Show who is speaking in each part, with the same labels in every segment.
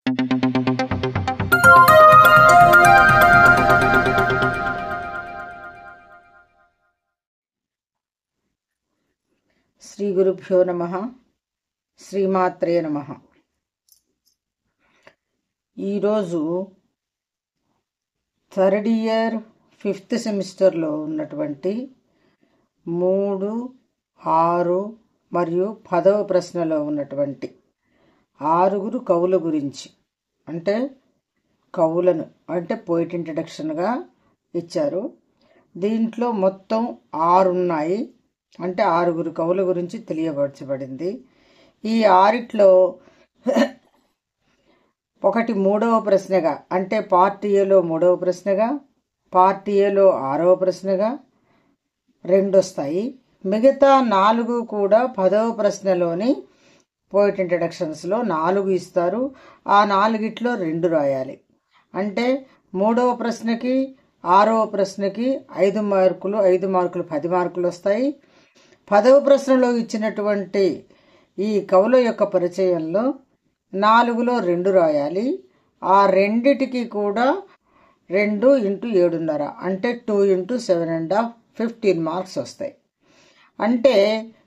Speaker 1: శ్రీ గురుభ్యో నమః. శ్రీమాత్రే నమః. ఈరోజు థర్డ్ ఇయర్ 5th సెమిస్టర్లో ఉన్నటువంటి 3, 6 మరియు 10వ ప్రశ్నలో ఉన్నటువంటి 6 కవుల గురించి, అంటే కవులను అంటే పోయిట్ ఇంట్రడక్షన్గా ఇచ్చారు. దీంట్లో మొత్తం 6 ఉన్నాయి, అంటే 6 కవుల గురించి తెలియపరచబడింది. ఈ 6లో ఒకటి 3వ ప్రశ్నగా, అంటే పార్ట్ ఏలో 3వ ప్రశ్నగా, పార్ట్ ఏలో 6వ ప్రశ్నగా 2 వస్తాయి. మిగతా 4 కూడా 10వ ప్రశ్నలోని పోయిట్ ఇంట్రడక్షన్స్లో 4 ఇస్తారు. ఆ 4ట్లో 2 రాయాలి. అంటే 3వ ప్రశ్నకి 6వ ప్రశ్నకి 5 మార్కులు 10 మార్కులు వస్తాయి. 10వ ప్రశ్నలో ఇచ్చినటువంటి ఈ కవుల యొక్క పరిచయంలో 4లో 2 రాయాలి. ఆ రెండిటికి కూడా 2 × 7.5 అంటే 2 × 7.5 15 మార్క్స్ వస్తాయి. అంటే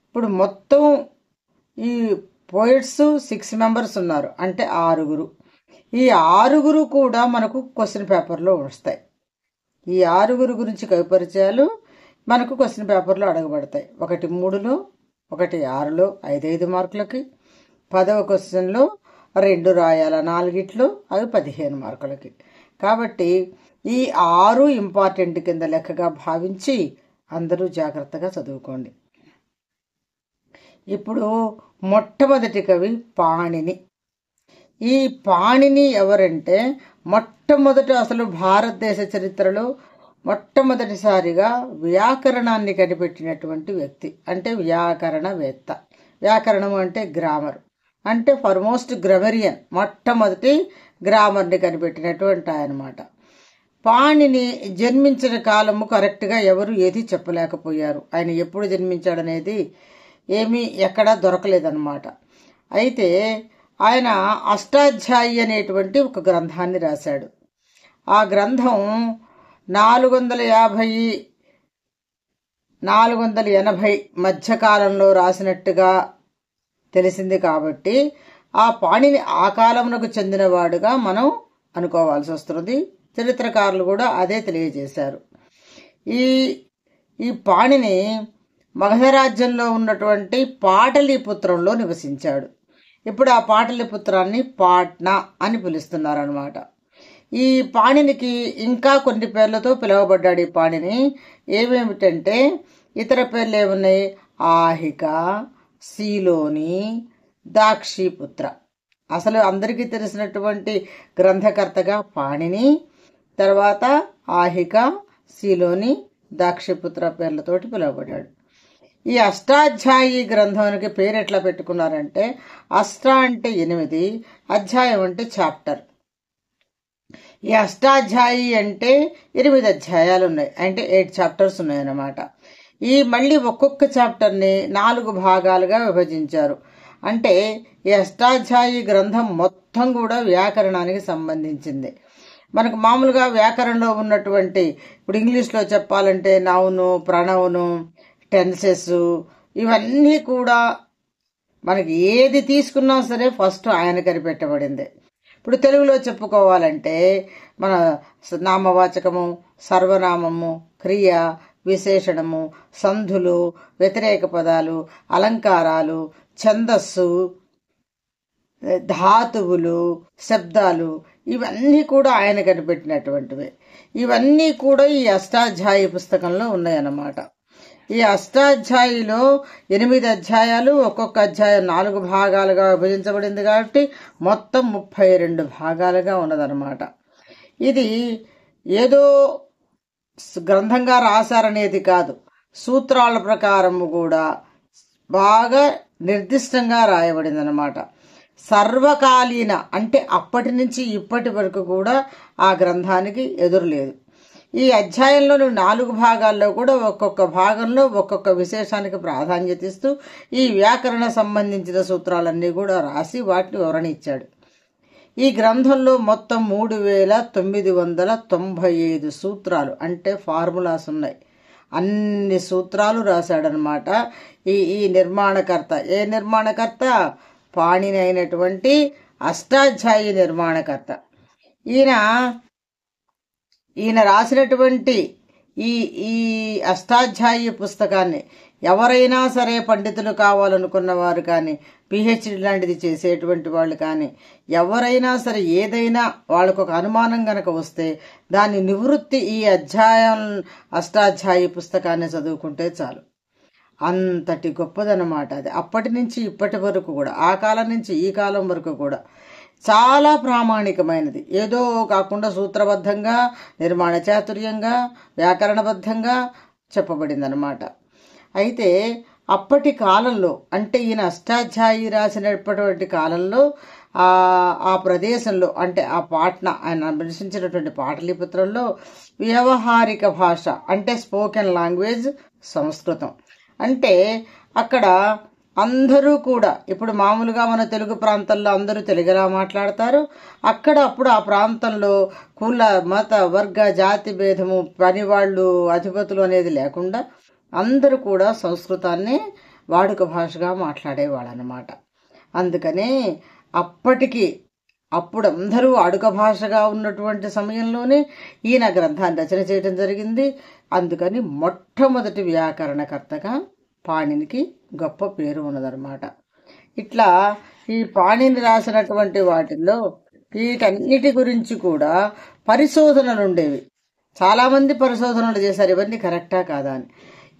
Speaker 1: ఇప్పుడు మొత్తం ఈ పోయిట్స్ 6 మెంబర్స్ ఉన్నారు, అంటే 6. ఈ 6 కూడా మనకు క్వశ్చన్ పేపర్లో వస్తాయి. ఈ 6 గురించి కవి పరిచయాలు మనకు క్వశ్చన్ పేపర్లో అడగబడతాయి. ఒకటి 3లో, ఒకటి 6లో 5 మార్కులకి, 10వ క్వశ్చన్లో 2 రాయాల 4ట్లో, అవి 15 మార్కులకి. కాబట్టి ఈ 6 ఇంపార్టెంట్ కింద లెక్కగా భావించి అందరూ జాగ్రత్తగా చదువుకోండి. ఇప్పుడు మొట్టమొదటి కవి పాణిని. ఈ పాణిని ఎవరంటే మొట్టమొదట అసలు భారతదేశ చరిత్రలో మొట్టమొదటిసారిగా వ్యాకరణాన్ని కనిపెట్టినటువంటి వ్యక్తి, అంటే వ్యాకరణవేత్త. వ్యాకరణం అంటే గ్రామర్, అంటే ఫర్మోస్ట్ గ్రామరియన్, మొట్టమొదటి గ్రామర్ని కనిపెట్టినటువంటి ఆయనమాట. పాణిని జన్మించిన కాలము కరెక్ట్గా ఎవరు ఏది చెప్పలేకపోయారు. ఆయన ఎప్పుడు జన్మించాడనేది ఏమీ ఎక్కడా దొరకలేదన్నమాట. అయితే ఆయన అష్టాధ్యాయి అనేటువంటి ఒక గ్రంథాన్ని రాశాడు. ఆ గ్రంథం 450-480 మధ్యకాలంలో రాసినట్టుగా తెలిసింది. కాబట్టి ఆ పాణిని ఆ కాలమునకు చెందినవాడుగా మనం అనుకోవాల్సి వస్తుంది. చరిత్రకారులు కూడా అదే తెలియజేశారు. ఈ పాణిని మగధ రాజ్యంలో ఉన్నటువంటి పాటలీపుత్రంలో నివసించాడు. ఇప్పుడు ఆ పాటలీపుత్రాన్ని పాట్నా అని పిలుస్తున్నారనమాట. ఈ పాణినికి ఇంకా కొన్ని పేర్లతో పిలువబడ్డాడు. ఈ పాణిని ఏమేమిటంటే ఇతర పేర్లు ఏమున్నాయి? ఆహిక, సీలోని, దాక్షిపుత్ర. అసలు అందరికీ తెలిసినటువంటి గ్రంథకర్తగా పాణిని, తర్వాత ఆహిక, సీలోని, దాక్షిపుత్ర పేర్లతోటి పిలువబడ్డాడు. ఈ అష్టాధ్యాయి గ్రంథానికి పేరు ఎట్లా పెట్టుకున్నారంటే, అష్ట అంటే 8, అధ్యాయం అంటే చాప్టర్. ఈ అష్టాధ్యాయి అంటే 8 అధ్యాయాలు ఉన్నాయి, అంటే 8 చాప్టర్స్ ఉన్నాయన్నమాట. ఈ మళ్ళీ ఒక్కొక్క చాప్టర్ని 4 భాగాలుగా విభజించారు. అంటే ఈ అష్టాధ్యాయి గ్రంథం మొత్తం కూడా వ్యాకరణానికి సంబంధించింది. మనకు మామూలుగా వ్యాకరణంలో ఉన్నటువంటి, ఇప్పుడు ఇంగ్లీష్లో చెప్పాలంటే నౌను, ప్రణౌను, టెన్సెస్, ఇవన్నీ కూడా మనకి ఏది తీసుకున్నా సరే ఫస్ట్ ఆయన కనిపెట్టబడింది. ఇప్పుడు తెలుగులో చెప్పుకోవాలంటే మన నామవాచకము, సర్వనామము, క్రియ, విశేషణము, సంధులు, వ్యతిరేక పదాలు, అలంకారాలు, ఛందస్సు, ధాతువులు, శబ్దాలు, ఇవన్నీ కూడా ఆయన కనిపెట్టినటువంటివి. ఇవన్నీ కూడా ఈ అష్టాధ్యాయి పుస్తకంలో ఉన్నాయన్నమాట. ఈ అష్టాధ్యాయిలో 8 అధ్యాయాలు, ఒక్కొక్క అధ్యాయం 4 భాగాలుగా విభజించబడింది. కాబట్టి మొత్తం 32 భాగాలుగా ఉన్నదన్నమాట. ఇది ఏదో గ్రంథంగా రాశారనేది కాదు, సూత్రాల ప్రకారము కూడా బాగా నిర్దిష్టంగా రాయబడింది అన్నమాట. సర్వకాలీన అంటే అప్పటి నుంచి ఇప్పటి వరకు కూడా ఆ గ్రంథానికి ఎదురులేదు. ఈ అధ్యాయంలోని 4 భాగాల్లో కూడా ఒక్కొక్క భాగంలో ఒక్కొక్క విశేషానికి ప్రాధాన్యత ఇస్తూ ఈ వ్యాకరణ సంబంధించిన సూత్రాలన్నీ కూడా రాసి వాటిని వివరణ ఇచ్చాడు. ఈ గ్రంథంలో మొత్తం 3995 సూత్రాలు అంటే ఫార్ములాస్ ఉన్నాయి. అన్ని సూత్రాలు రాశాడనమాట ఈ నిర్మాణకర్త. ఏ నిర్మాణకర్త? పాణిని అయినటువంటి అష్టాధ్యాయి నిర్మాణకర్త. ఈయన రాసినటువంటి ఈ ఈ అష్టాధ్యాయి పుస్తకాన్ని ఎవరైనా సరే పండితులు కావాలనుకున్న వారు కానీ, పిహెచ్డి లాంటిది చేసేటువంటి వాళ్ళు కానీ, ఎవరైనా సరే ఏదైనా వాళ్ళకు ఒక అనుమానం గనక వస్తే దాని నివృత్తి ఈ అష్టాధ్యాయి పుస్తకాన్ని చదువుకుంటే చాలు. అంతటి గొప్పదనమాట అది. అప్పటి నుంచి ఇప్పటి వరకు కూడా, ఆ కాలం నుంచి ఈ కాలం వరకు కూడా చాలా ప్రామాణికమైనది. ఏదో కాకుండా సూత్రబద్ధంగా, నిర్మాణ చాతుర్యంగా, వ్యాకరణబద్ధంగా చెప్పబడిందనమాట. అయితే అప్పటి కాలంలో, అంటే ఈయన అష్టాధ్యాయి రాసినప్పటి కాలంలో ఆ ప్రదేశంలో, అంటే ఆ పాట్నా, ఆయన రచించినటువంటి పాటలీపుత్రంలో వ్యవహారిక భాష అంటే స్పోకెన్ లాంగ్వేజ్ సంస్కృతం. అంటే అక్కడ అందరూ కూడా, ఇప్పుడు మామూలుగా మన తెలుగు ప్రాంతాల్లో అందరూ తెలుగులా మాట్లాడతారు. అప్పుడు ఆ ప్రాంతంలో కుల, మత, వర్గ, జాతి భేదము, పనివాళ్ళు, అధిపతులు అనేది లేకుండా అందరూ కూడా సంస్కృతాన్ని వాడుక భాషగా మాట్లాడేవాళ్ళు అన్నమాట. అందుకనే అప్పుడు అందరూ వాడుక భాషగా ఉన్నటువంటి సమయంలోనే ఈయన గ్రంథాన్ని రచన చేయడం జరిగింది. అందుకని మొట్టమొదటి వ్యాకరణకర్తగా పాణినికి గొప్ప పేరు ఉన్నదన్నమాట. ఇట్లా ఈ పాణిని రాసినటువంటి వాటిల్లో వీటన్నిటి గురించి కూడా పరిశోధనలు ఉండేవి. చాలామంది పరిశోధనలు చేశారు, ఇవన్నీ కరెక్టా కాదా అని.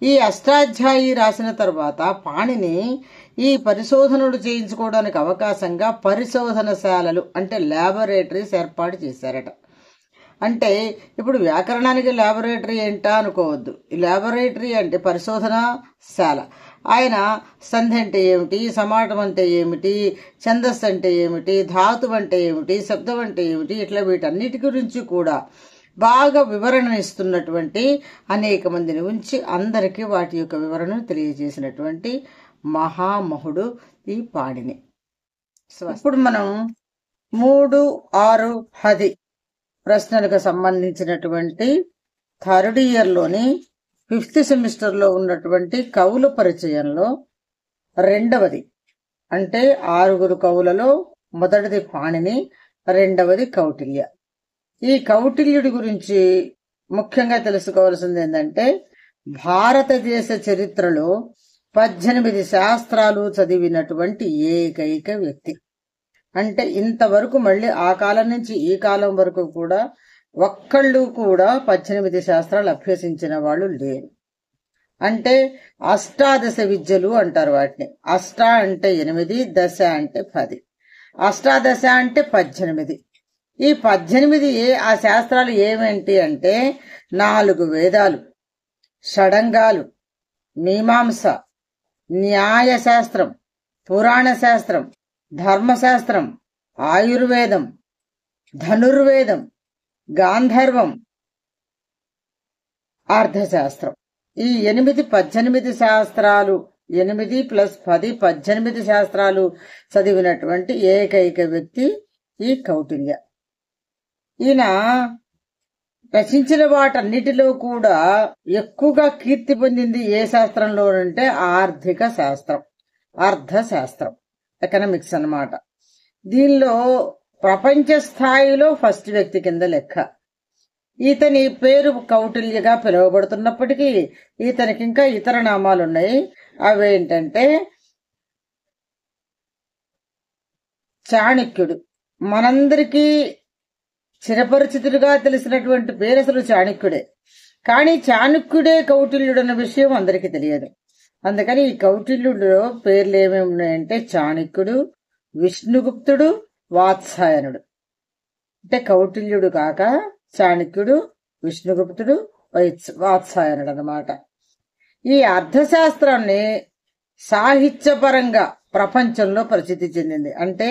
Speaker 1: ఈ అష్టాధ్యాయి రాసిన తర్వాత పాణిని ఈ పరిశోధనలు చేయించుకోవడానికి అవకాశంగా పరిశోధనశాలలు అంటే ల్యాబొరేటరీస్ ఏర్పాటు చేశారట. అంటే ఇప్పుడు వ్యాకరణానికి ల్యాబొరేటరీ ఏంటా అనుకోవద్దు. ఈ ల్యాబొరేటరీ అంటే పరిశోధనశాల. ఆయన సంధి అంటే ఏమిటి, సమాటం అంటే ఏమిటి, ఛందస్సు అంటే ఏమిటి, ధాతు అంటే ఏమిటి, శబ్దం అంటే ఏమిటి, ఇట్లా వీటన్నిటి గురించి కూడా బాగా వివరణ ఇస్తున్నటువంటి అనేక మందిని ఉంచి అందరికీ వాటి యొక్క వివరణను తెలియజేసినటువంటి మహామహుడు ఈ పాణిని. ఇప్పుడు మనం 3, 6, 10 ప్రశ్నలకు సంబంధించినటువంటి థర్డ్ ఇయర్లోని 5th సెమిస్టర్లో ఉన్నటువంటి కవుల పరిచయంలో రెండవది, అంటే 6 కవులలో మొదటిది పాణిని, రెండవది కౌటిల్య. ఈ కౌటిల్యుడి గురించి ముఖ్యంగా తెలుసుకోవాల్సింది ఏంటంటే, భారతదేశ చరిత్రలో 18 శాస్త్రాలు చదివినటువంటి ఏకైక వ్యక్తి. అంటే ఇంతవరకు మళ్ళీ ఆ కాలం నుంచి ఈ కాలం వరకు కూడా ఒక్కళ్ళు కూడా 18 శాస్త్రాలు అభ్యసించిన వాళ్ళు లేరు. అంటే అష్టాదశ విద్యలు అంటారు వాటిని. అష్ట అంటే 8, దశ అంటే 10. అష్టాదశ అంటే 18. ఈ 18 ఆ శాస్త్రాలు ఏమేంటి అంటే 4 వేదాలు, షడంగాలు, మీమాంస, న్యాయశాస్త్రం, పురాణ శాస్త్రం, ధర్మశాస్త్రం, ఆయుర్వేదం, ధనుర్వేదం, గాంధర్వం, అర్థశాస్త్రం. ఈ 18 శాస్త్రాలు, 8 + 10 18 శాస్త్రాలు చదివినటువంటి ఏకైక వ్యక్తి ఈ కౌటిల్య. ఈయన రచించిన వాటన్నిటిలో కూడా ఎక్కువగా కీర్తి పొందింది ఏ శాస్త్రంలో అంటే ఆర్థిక శాస్త్రం, అర్థశాస్త్రం, ఎకనామిక్స్ అన్నమాట. దీనిలో ప్రపంచ స్థాయిలో ఫస్ట్ వ్యక్తి కింద లెక్క. ఈతని పేరు కౌటిల్యగా పిలువబడుతున్నప్పటికీ ఈతనికి ఇంకా ఇతర నామాలున్నాయి. అవేంటంటే చాణక్యుడు. మనందరికీ చిరపరిచితుడిగా తెలిసినటువంటి పేరు అసలు చాణక్యుడే. కానీ చాణక్యుడే కౌటిల్యుడు అన్న విషయం అందరికీ తెలియదు. అందుకని ఈ కౌటిల్యుడిలో పేర్లు ఏమేమి ఉన్నాయంటే చాణక్యుడు, విష్ణుగుప్తుడు, వాత్సాయనుడు. అంటే కౌటిల్యుడు కాక చాణక్యుడు, విష్ణుగుప్తుడు, వాత్సాయనుడు అన్నమాట. ఈ అర్థశాస్త్రాన్ని సాహిత్యపరంగా ప్రపంచంలో ప్రసిద్ధి చెందింది. అంటే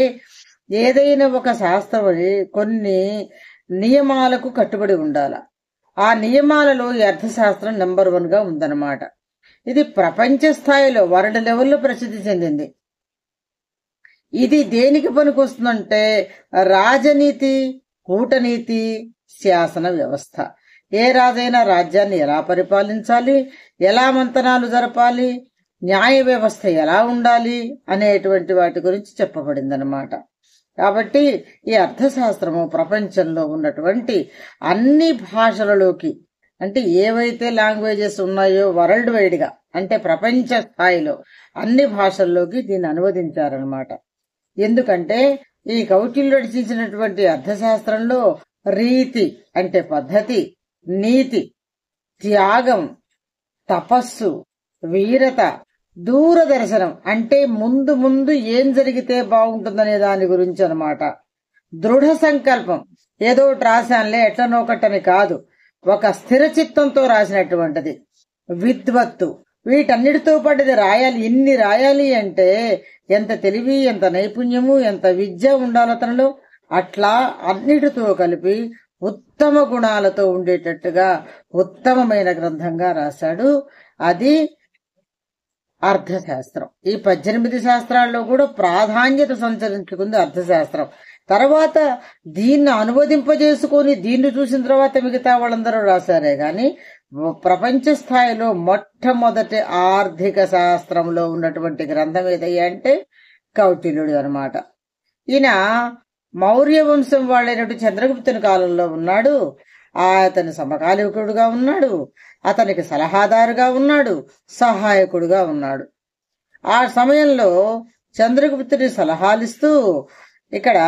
Speaker 1: ఏదైనా ఒక శాస్త్రం కొన్ని నియమాలకు కట్టుబడి ఉండాలి. ఆ నియమాలలో ఈ అర్థశాస్త్రం నెంబర్ 1గా ఉందన్నమాట. ఇది ప్రపంచ స్థాయిలో వరల్డ్ లెవెల్లో ప్రసిద్ధి చెందింది. ఇది దేనికి పనికొస్తుందంటే రాజనీతి, కూటనీతి, శాసన వ్యవస్థ. ఏ రాజైనా రాజ్యాన్ని ఎలా పరిపాలించాలి, ఎలా మంతనాలు జరపాలి, న్యాయ వ్యవస్థ ఎలా ఉండాలి అనేటువంటి వాటి గురించి చెప్పబడిందనమాట. కాబట్టి ఈ అర్థశాస్త్రము ప్రపంచంలో ఉన్నటువంటి అన్ని భాషలలోకి, అంటే ఏవైతే లాంగ్వేజెస్ ఉన్నాయో వరల్డ్ వైడ్ గా, అంటే ప్రపంచ స్థాయిలో అన్ని భాషల్లోకి దీన్ని అనువదించారనమాట. ఎందుకంటే ఈ కౌటిల్యుడు రచించినటువంటి అర్థశాస్త్రంలో రీతి అంటే పద్ధతి, నీతి, త్యాగం, తపస్సు, వీరత, దూరదర్శనం అంటే ముందు ముందు ఏం జరిగితే బాగుంటుందనే దాని గురించి అనమాట. దృఢ సంకల్పం, ఏదో రాశానులే ఎట్లనోకట్టని కాదు, ఒక స్థిర చిత్తంతో రాసినటువంటిది. విద్వత్తు, వీటన్నిటితో పాటు రాయాలి. ఇన్ని రాయాలి అంటే ఎంత తెలివి, ఎంత నైపుణ్యము, ఎంత విద్య ఉండాలి అతనిలో. అట్లా అన్నిటితో కలిపి ఉత్తమ గుణాలతో ఉండేటట్టుగా ఉత్తమమైన గ్రంథంగా రాశాడు. అది అర్థశాస్త్రం. ఈ 18 శాస్త్రాల్లో కూడా ప్రాధాన్యత సంచరించుకుంది అర్థశాస్త్రం. తర్వాత దీన్ని అనువదింపజేసుకొని దీన్ని చూసిన తర్వాత మిగతా వాళ్ళందరూ రాశారే గాని ప్రపంచ స్థాయిలో మొట్టమొదటి ఆర్థిక శాస్త్రంలో ఉన్నటువంటి గ్రంథం ఏదయ్యా అంటే కౌటిల్యుడు అనమాట. ఈయన మౌర్య వంశం వాళ్ళైనటువంటి చంద్రగుప్తుని కాలంలో ఉన్నాడు. అతని సమకాలీకుడుగా ఉన్నాడు, అతనికి సలహాదారుగా ఉన్నాడు, సహాయకుడుగా ఉన్నాడు. ఆ సమయంలో చంద్రగుప్తుడి సలహాలిస్తూ ఇక్కడ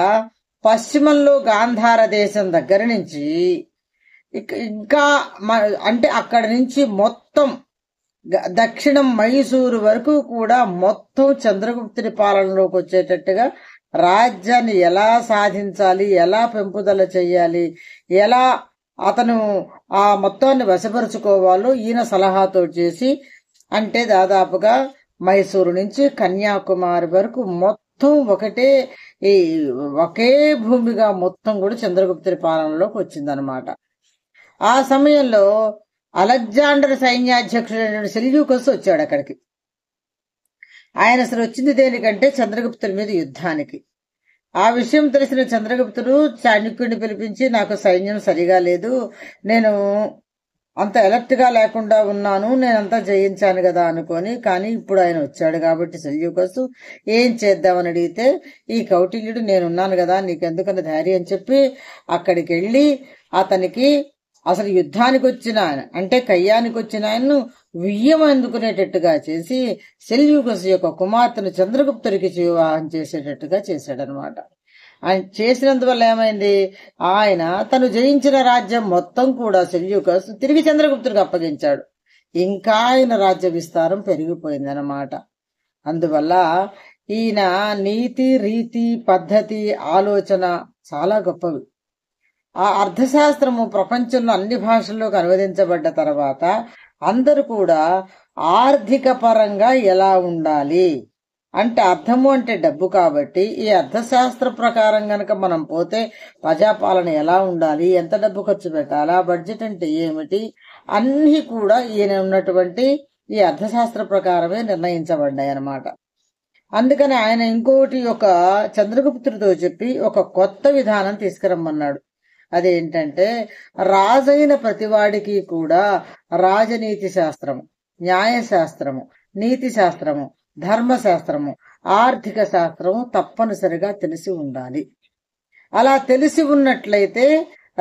Speaker 1: పశ్చిమంలో గాంధార దేశం దగ్గర నుంచి ఇంకా అంటే అక్కడి నుంచి మొత్తం దక్షిణం మైసూరు వరకు కూడా మొత్తం చంద్రగుప్తుడి పాలనలోకి వచ్చేటట్టుగా రాజ్యాన్ని ఎలా సాధించాలి, ఎలా పెంపుదల చెయ్యాలి, ఎలా అతను ఆ మొత్తాన్ని వశపరుచుకోవాలో ఈయన సలహాతో చేసి, అంటే దాదాపుగా మైసూరు నుంచి కన్యాకుమారి వరకు మొత్తం ఒకే భూమిగా మొత్తం కూడా చంద్రగుప్తుడి పాలనలోకి వచ్చిందనమాట. ఆ సమయంలో అలెగ్జాండర్ సైన్యాధ్యక్షుడైన సెల్యూకస్ వచ్చాడు అక్కడికి. ఆయన అసలు వచ్చింది దేనికంటే చంద్రగుప్తుడి మీద యుద్ధానికి. ఆ విషయం తెలిసిన చంద్రగుప్తుడు చాణక్యుడిని పిలిపించి, నాకు సైన్యం సరిగా లేదు, నేను అంత అలర్ట్ గా లేకుండా ఉన్నాను, నేనంతా జయించాను కదా అనుకొని, కానీ ఇప్పుడు ఆయన వచ్చాడు కాబట్టి సెల్యూకస్ ఏం చేద్దామని అడిగితే, ఈ కౌటిల్యుడు నేనున్నాను కదా నీకెందుకని ధైర్యం చెప్పి అక్కడికి వెళ్ళి అతనికి అసలు యుద్ధానికి వచ్చిన ఆయన అంటే కయ్యానికి వచ్చిన ఆయన్ను వియ్యం అందుకునేటట్టుగా చేసి సెల్యూకస్ యొక్క కుమార్తెను చంద్రగుప్తుడికి వివాహం చేసేటట్టుగా చేశాడనమాట. ఆయన చేసినందువల్ల ఏమైంది, ఆయన తను జయించిన రాజ్యం మొత్తం కూడా సెల్యూకస్ తిరిగి చంద్రగుప్తుడికి అప్పగించాడు. ఇంకా ఆయన రాజ్య విస్తారం పెరిగిపోయిందనమాట. అందువల్ల ఈయన నీతి, రీతి, పద్ధతి, ఆలోచన చాలా గొప్పవి. ఆ అర్థశాస్త్రము ప్రపంచంలో అన్ని భాషల్లోకి అనువదించబడ్డ తర్వాత అందరూ కూడా ఆర్థిక పరంగా ఎలా ఉండాలి అంటే, అర్థము అంటే డబ్బు కాబట్టి ఈ అర్థశాస్త్ర ప్రకారం గనక మనం పోతే ప్రజాపాలన ఎలా ఉండాలి, ఎంత డబ్బు ఖర్చు పెట్టాలా, బడ్జెట్ అంటే ఏమిటి, అన్ని కూడా ఈయన ఉన్నటువంటి ఈ అర్థశాస్త్ర ప్రకారమే నిర్ణయించబడ్డాయి అన్నమాట. అందుకని ఆయన ఇంకోటి ఒక చంద్రగుప్తుడితో చెప్పి ఒక కొత్త విధానం తీసుకురమ్మన్నాడు. అదేంటంటే, రాజైన ప్రతివాడికి కూడా రాజనీతి శాస్త్రము, న్యాయశాస్త్రము, నీతి శాస్త్రము, ధర్మశాస్త్రము, ఆర్థిక శాస్త్రము తప్పనిసరిగా తెలిసి ఉండాలి. అలా తెలిసి ఉన్నట్లయితే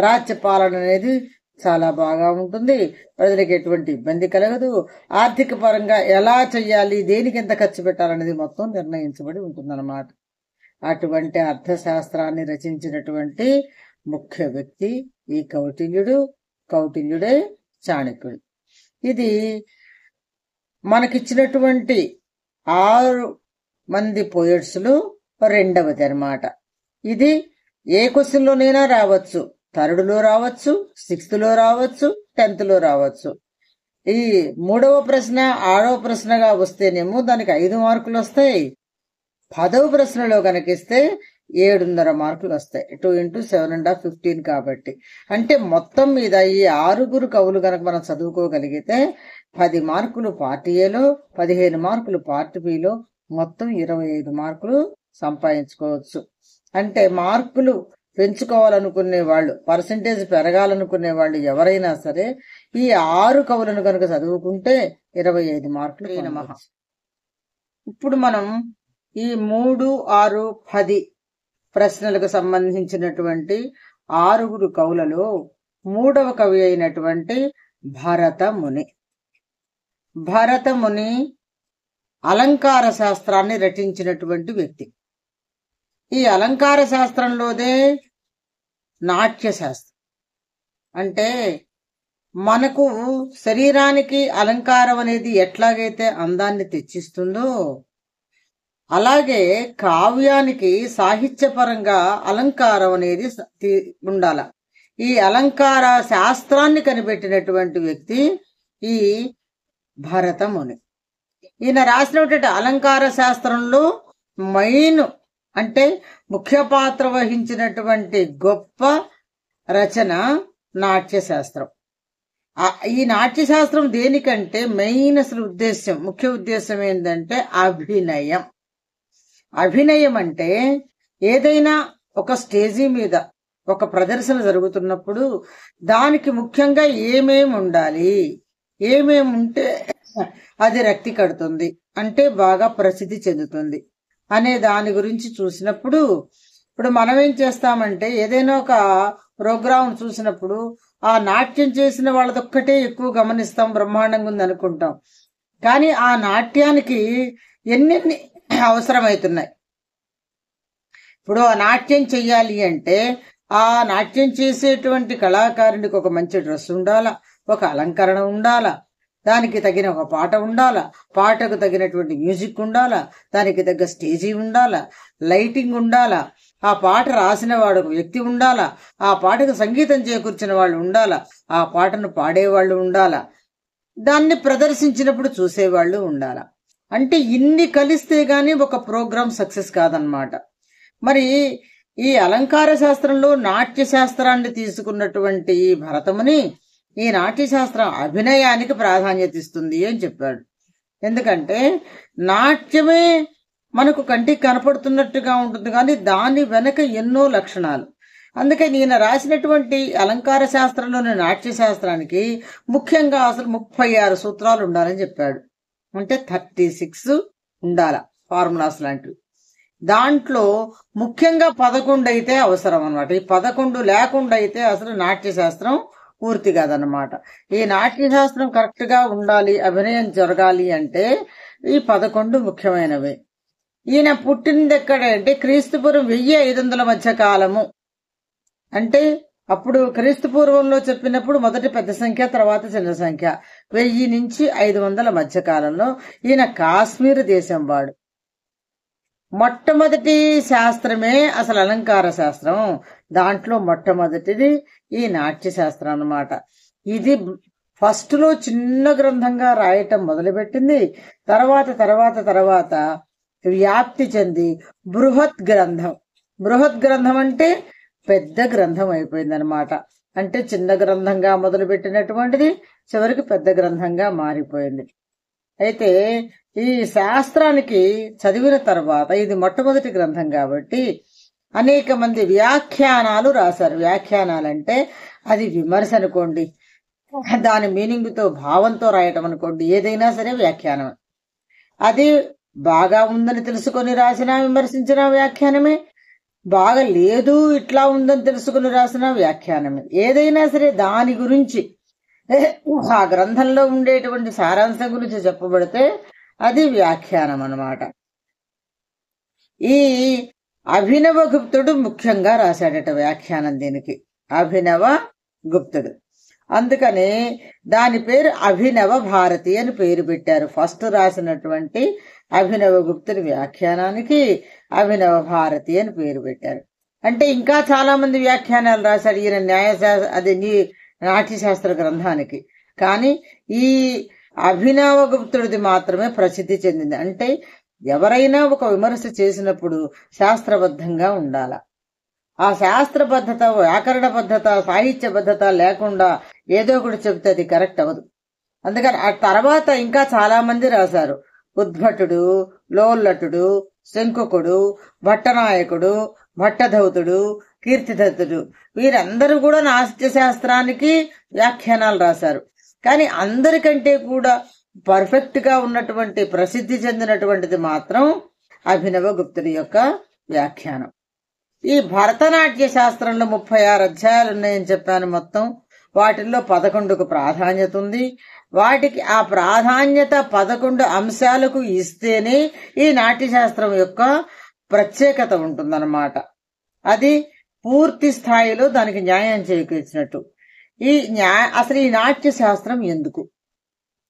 Speaker 1: రాజ్యపాలన అనేది చాలా బాగా ఉంటుంది, ప్రజలకు ఎటువంటి ఇబ్బంది కలగదు, ఆర్థిక పరంగా ఎలా చెయ్యాలి, దేనికి ఎంత ఖర్చు పెట్టాలనేది మొత్తం నిర్ణయించబడి ఉంటుందన్నమాట. అటువంటి అర్థశాస్త్రాన్ని రచించినటువంటి ముఖ్య వ్యక్తి ఈ కౌటిల్యుడే చాణక్యుడు. ఇది మనకిచ్చినటువంటి 6 మంది పోయిట్స్ లో రెండవది అన్నమాట. ఇది ఏ క్వశ్చన్ లోనైనా రావచ్చు, 3rd లో రావచ్చు, 6th లో రావచ్చు, 10th లో రావచ్చు. ఈ 3వ ప్రశ్న 6వ ప్రశ్నగా వస్తేనేమో దానికి 5 మార్కులు వస్తాయి. 10వ ప్రశ్నలో కనుకిస్తే 7.5 మార్కులు వస్తాయి. 2 into 7.5 15 కాబట్టి, అంటే మొత్తం మీద ఈ 6 కవులు కనుక మనం చదువుకోగలిగితే 10 మార్కులు పార్ట్ ఏలో, 15 మార్కులు పార్ట్ బిలో, మొత్తం 25 మార్కులు సంపాదించుకోవచ్చు. అంటే మార్కులు పెంచుకోవాలనుకునే వాళ్ళు, పర్సంటేజ్ పెరగాలనుకునే వాళ్ళు ఎవరైనా సరే ఈ 6 కవులను కనుక చదువుకుంటే 25 మార్కులు పొందవచ్చు. ఇప్పుడు మనం ఈ 3, 6, 10 ప్రశ్నలకు సంబంధించినటువంటి 6 కవులలో 3వ కవి అయినటువంటి భరతముని. భరతముని అలంకార శాస్త్రాన్ని రచించినటువంటి వ్యక్తి. ఈ అలంకార శాస్త్రంలోదే నాట్య శాస్త్రం. అంటే మనకు శరీరానికి అలంకారం అనేది ఎట్లాగైతే అందాన్ని తెచ్చిస్తుందో అలాగే కావ్యానికి సాహిత్యపరంగా అలంకారం అనేది ఉండాల. ఈ అలంకార శాస్త్రాన్ని కనిపెట్టినటువంటి వ్యక్తి ఈ భరతముని. ఈయన రాసినటువంటి అలంకార శాస్త్రంలో మెయిన్ అంటే ముఖ్య పాత్ర వహించినటువంటి గొప్ప రచన నాట్యశాస్త్రం. ఈ నాట్యశాస్త్రం దేనికంటే మెయిన్ అసలు ఉద్దేశం, ముఖ్య ఉద్దేశం ఏంటంటే అభినయం. అభినయం అంటే ఏదైనా ఒక స్టేజీ మీద ఒక ప్రదర్శన జరుగుతున్నప్పుడు దానికి ముఖ్యంగా ఏమేమి ఉండాలి, ఏమేమి ఉంటే అది రక్తి కడుతుంది, అంటే బాగా ప్రసిద్ధి చెందుతుంది అనే దాని గురించి చూసినప్పుడు, ఇప్పుడు మనం ఏం చేస్తామంటే ఏదైనా ఒక ప్రోగ్రాం చూసినప్పుడు ఆ నాట్యం చేసిన వాళ్ళదొక్కటే ఎక్కువ గమనిస్తాం, బ్రహ్మాండంగా ఉంది అనుకుంటాం. కానీ ఆ నాట్యానికి ఎన్నెన్ని అవసరమవుతున్నాయి. ఇప్పుడు ఆ నాట్యం చెయ్యాలి అంటే ఆ నాట్యం చేసేటువంటి కళాకారునికి ఒక మంచి డ్రెస్ ఉండాలా, ఒక అలంకరణ ఉండాలా, దానికి తగిన ఒక పాట ఉండాలా, పాటకు తగినటువంటి మ్యూజిక్ ఉండాలా, దానికి తగ్గ స్టేజీ ఉండాలా, లైటింగ్ ఉండాలా, ఆ పాట రాసిన వాడు ఒక వ్యక్తి ఉండాలా, ఆ పాటకు సంగీతం చేకూర్చిన వాళ్ళు ఉండాలా, ఆ పాటను పాడేవాళ్ళు ఉండాలా, దాన్ని ప్రదర్శించినప్పుడు చూసేవాళ్ళు ఉండాలా. అంటే ఇన్ని కలిస్తే గాని ఒక ప్రోగ్రాం సక్సెస్ కాదనమాట. మరి ఈ అలంకార శాస్త్రంలో నాట్య శాస్త్రాన్ని తీసుకున్నటువంటి ఈ భరతముని ఈ నాట్యశాస్త్రం అభినయానికి ప్రాధాన్యత ఇస్తుంది అని చెప్పాడు. ఎందుకంటే నాట్యమే మనకు కంటికి కనపడుతున్నట్టుగా ఉంటుంది, కానీ దాని వెనక ఎన్నో లక్షణాలు. అందుకని ఈయన రాసినటువంటి అలంకార శాస్త్రంలోని నాట్య శాస్త్రానికి ముఖ్యంగా అసలు 36 సూత్రాలు ఉండాలని చెప్పాడు. అంటే 36 ఉండాల ఫార్ములాస్ లాంటివి. దాంట్లో ముఖ్యంగా 11 అయితే అవసరం అన్నమాట. ఈ 11 లేకుండా అయితే అసలు నాట్య శాస్త్రం పూర్తి కాదన్నమాట. ఈ నాట్య శాస్త్రం కరెక్ట్ గా ఉండాలి, అభినయం జరగాలి అంటే ఈ 11 ముఖ్యమైనవి. ఈయన పుట్టినది ఎక్కడంటే క్రీస్తుపూర్వం 1500 మధ్య కాలము. అంటే అప్పుడు క్రీస్తు పూర్వంలో చెప్పినప్పుడు మొదటి పెద్ద సంఖ్య, తర్వాత చిన్న సంఖ్య. 1000 నుంచి 500 మధ్య కాలంలో ఈయన కాశ్మీర్ దేశం వాడు. మొట్టమొదటి శాస్త్రమే అసలు అలంకార శాస్త్రం. దాంట్లో మొట్టమొదటిది ఈ నాట్య శాస్త్రం అన్నమాట. ఇది ఫస్ట్ లో చిన్న గ్రంథంగా రాయటం మొదలుపెట్టింది. తర్వాత తర్వాత తర్వాత వ్యాప్తి చెంది బృహత్ గ్రంథం. బృహత్ గ్రంథం అంటే పెద్ద గ్రంథం అయిపోయిందనమాట. అంటే చిన్న గ్రంథంగా మొదలుపెట్టినటువంటిది చివరికి పెద్ద గ్రంథంగా మారిపోయింది. అయితే ఈ శాస్త్రానికి చదివిన తర్వాత ఇది మొట్టమొదటి గ్రంథం కాబట్టి అనేక మంది వ్యాఖ్యానాలు రాశారు. వ్యాఖ్యానాలంటే అది విమర్శ అనుకోండి, దాని మీనింగ్ తో భావంతో రాయటం అనుకోండి, ఏదైనా సరే వ్యాఖ్యానం. అది బాగా ఉందని తెలుసుకొని రాసినా విమర్శించిన వ్యాఖ్యానమే, బాగా లేదు ఇట్లా ఉందని తెలుసుకుని రాసిన వ్యాఖ్యానమే. ఏదైనా సరే దాని గురించి ఆ గ్రంథంలో ఉండేటువంటి సారాంశం గురించి చెప్పబడితే అది వ్యాఖ్యానం అన్నమాట. ఈ అభినవ గుప్తుడు ముఖ్యంగా రాశాడట వ్యాఖ్యానం దీనికి, అభినవ గుప్తుడు. అందుకని దాని పేరు అభినవ భారతి అని పేరు పెట్టారు. ఫస్ట్ రాసినటువంటి అభినవ గుప్తుడి వ్యాఖ్యానానికి అభినవ భారతి అని పేరు పెట్టారు. అంటే ఇంకా చాలా మంది వ్యాఖ్యానాలు రాశారు ఈయన నాట్యశాస్త్ర గ్రంథానికి. కానీ ఈ అభినవ గుప్తుడిది మాత్రమే ప్రసిద్ధి చెందింది. అంటే ఎవరైనా ఒక విమర్శ చేసినప్పుడు శాస్త్రబద్ధంగా ఉండాల. ఆ శాస్త్రబద్ధత, వ్యాకరణ బద్ధత, సాహిత్య బద్ధత లేకుండా ఏదో ఒకటి చెబితే అది కరెక్ట్ అవ్వదు. అందుకని ఆ తర్వాత ఇంకా చాలా మంది రాశారు. ఉద్భటుడు, లోల్లటుడు, శంకుకుడు, భట్టనాయకుడు, భట్టధౌతుడు, కీర్తిదత్తుడు వీరందరూ కూడా నాట్యశాస్త్రానికి వ్యాఖ్యానాలు రాశారు. కానీ అందరికంటే కూడా పర్ఫెక్ట్ గా ఉన్నటువంటి ప్రసిద్ధి చెందినటువంటిది మాత్రం అభినవ గుప్తుడి యొక్క వ్యాఖ్యానం. ఈ భరతనాట్య శాస్త్రంలో 36 అధ్యాయాలు ఉన్నాయని చెప్పాను. మొత్తం వాటిల్లో 11కు ప్రాధాన్యత ఉంది. వాటికి ఆ ప్రాధాన్యత 11 అంశాలకు ఇస్తేనే ఈ నాట్యశాస్త్రం యొక్క ప్రత్యేకత ఉంటుందన్నమాట. అది పూర్తి స్థాయిలో దానికి న్యాయం చేకూర్చినట్టు. అసలు ఈ నాట్య శాస్త్రం ఎందుకు,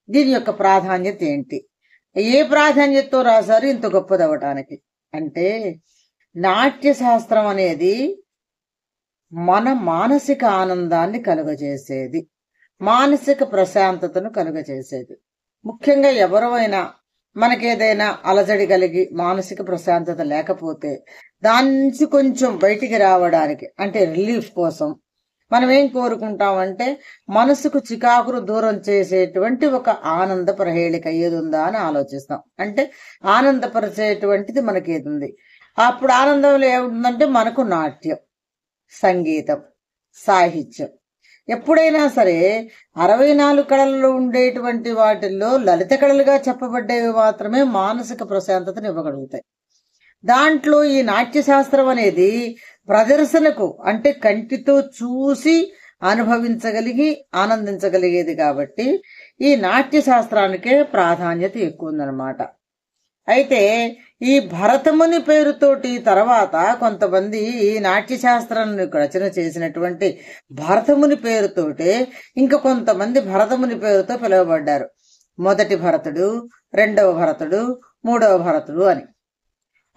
Speaker 1: దీని యొక్క ప్రాధాన్యత ఏంటి, ఏ ప్రాధాన్యతతో రాశారు ఇంత గొప్పదవటానికి అంటే, నాట్య శాస్త్రం అనేది మన మానసిక ఆనందాన్ని కలుగజేసేది, మానసిక ప్రశాంతతను కలుగజేసేది. ముఖ్యంగా ఎవరైనా మనకేదైనా అలజడి కలిగి మానసిక ప్రశాంతత లేకపోతే దాని నుంచి కొంచెం బయటికి రావడానికి అంటే రిలీఫ్ కోసం మనం ఏం కోరుకుంటామంటే, మనసుకు చికాకును దూరం చేసేటువంటి ఒక ఆనంద ప్రహేళిక ఏది ఉందా అని ఆలోచిస్తాం. అంటే ఆనందపరిచేటువంటిది మనకి ఏది ఉంది. అప్పుడు ఆనందంలో ఏముంటుందంటే మనకు నాట్యం, సంగీతం, సాహిత్యం. ఎప్పుడైనా సరే 64 కళల్లో ఉండేటువంటి వాటిల్లో లలిత కళలుగా చెప్పబడ్డవి మాత్రమే మానసిక ప్రశాంతతను ఇవ్వగలుగుతాయి. దాంట్లో ఈ నాట్యశాస్త్రం అనేది ప్రదర్శనకు అంటే కంటితో చూసి అనుభవించగలిగి ఆనందించగలిగేది కాబట్టి ఈ నాట్యశాస్త్రానికే ప్రాధాన్యత ఎక్కువ ఉందన్నమాట. అయితే ఈ భరతముని పేరుతోటి తర్వాత కొంతమంది ఈ నాట్యశాస్త్రాన్ని రచన చేసినటువంటి భరతముని పేరుతోటే ఇంకా కొంతమంది భరతముని పేరుతో పిలువబడ్డారు. మొదటి భరతుడు, రెండవ భరతుడు, మూడవ భరతుడు అని.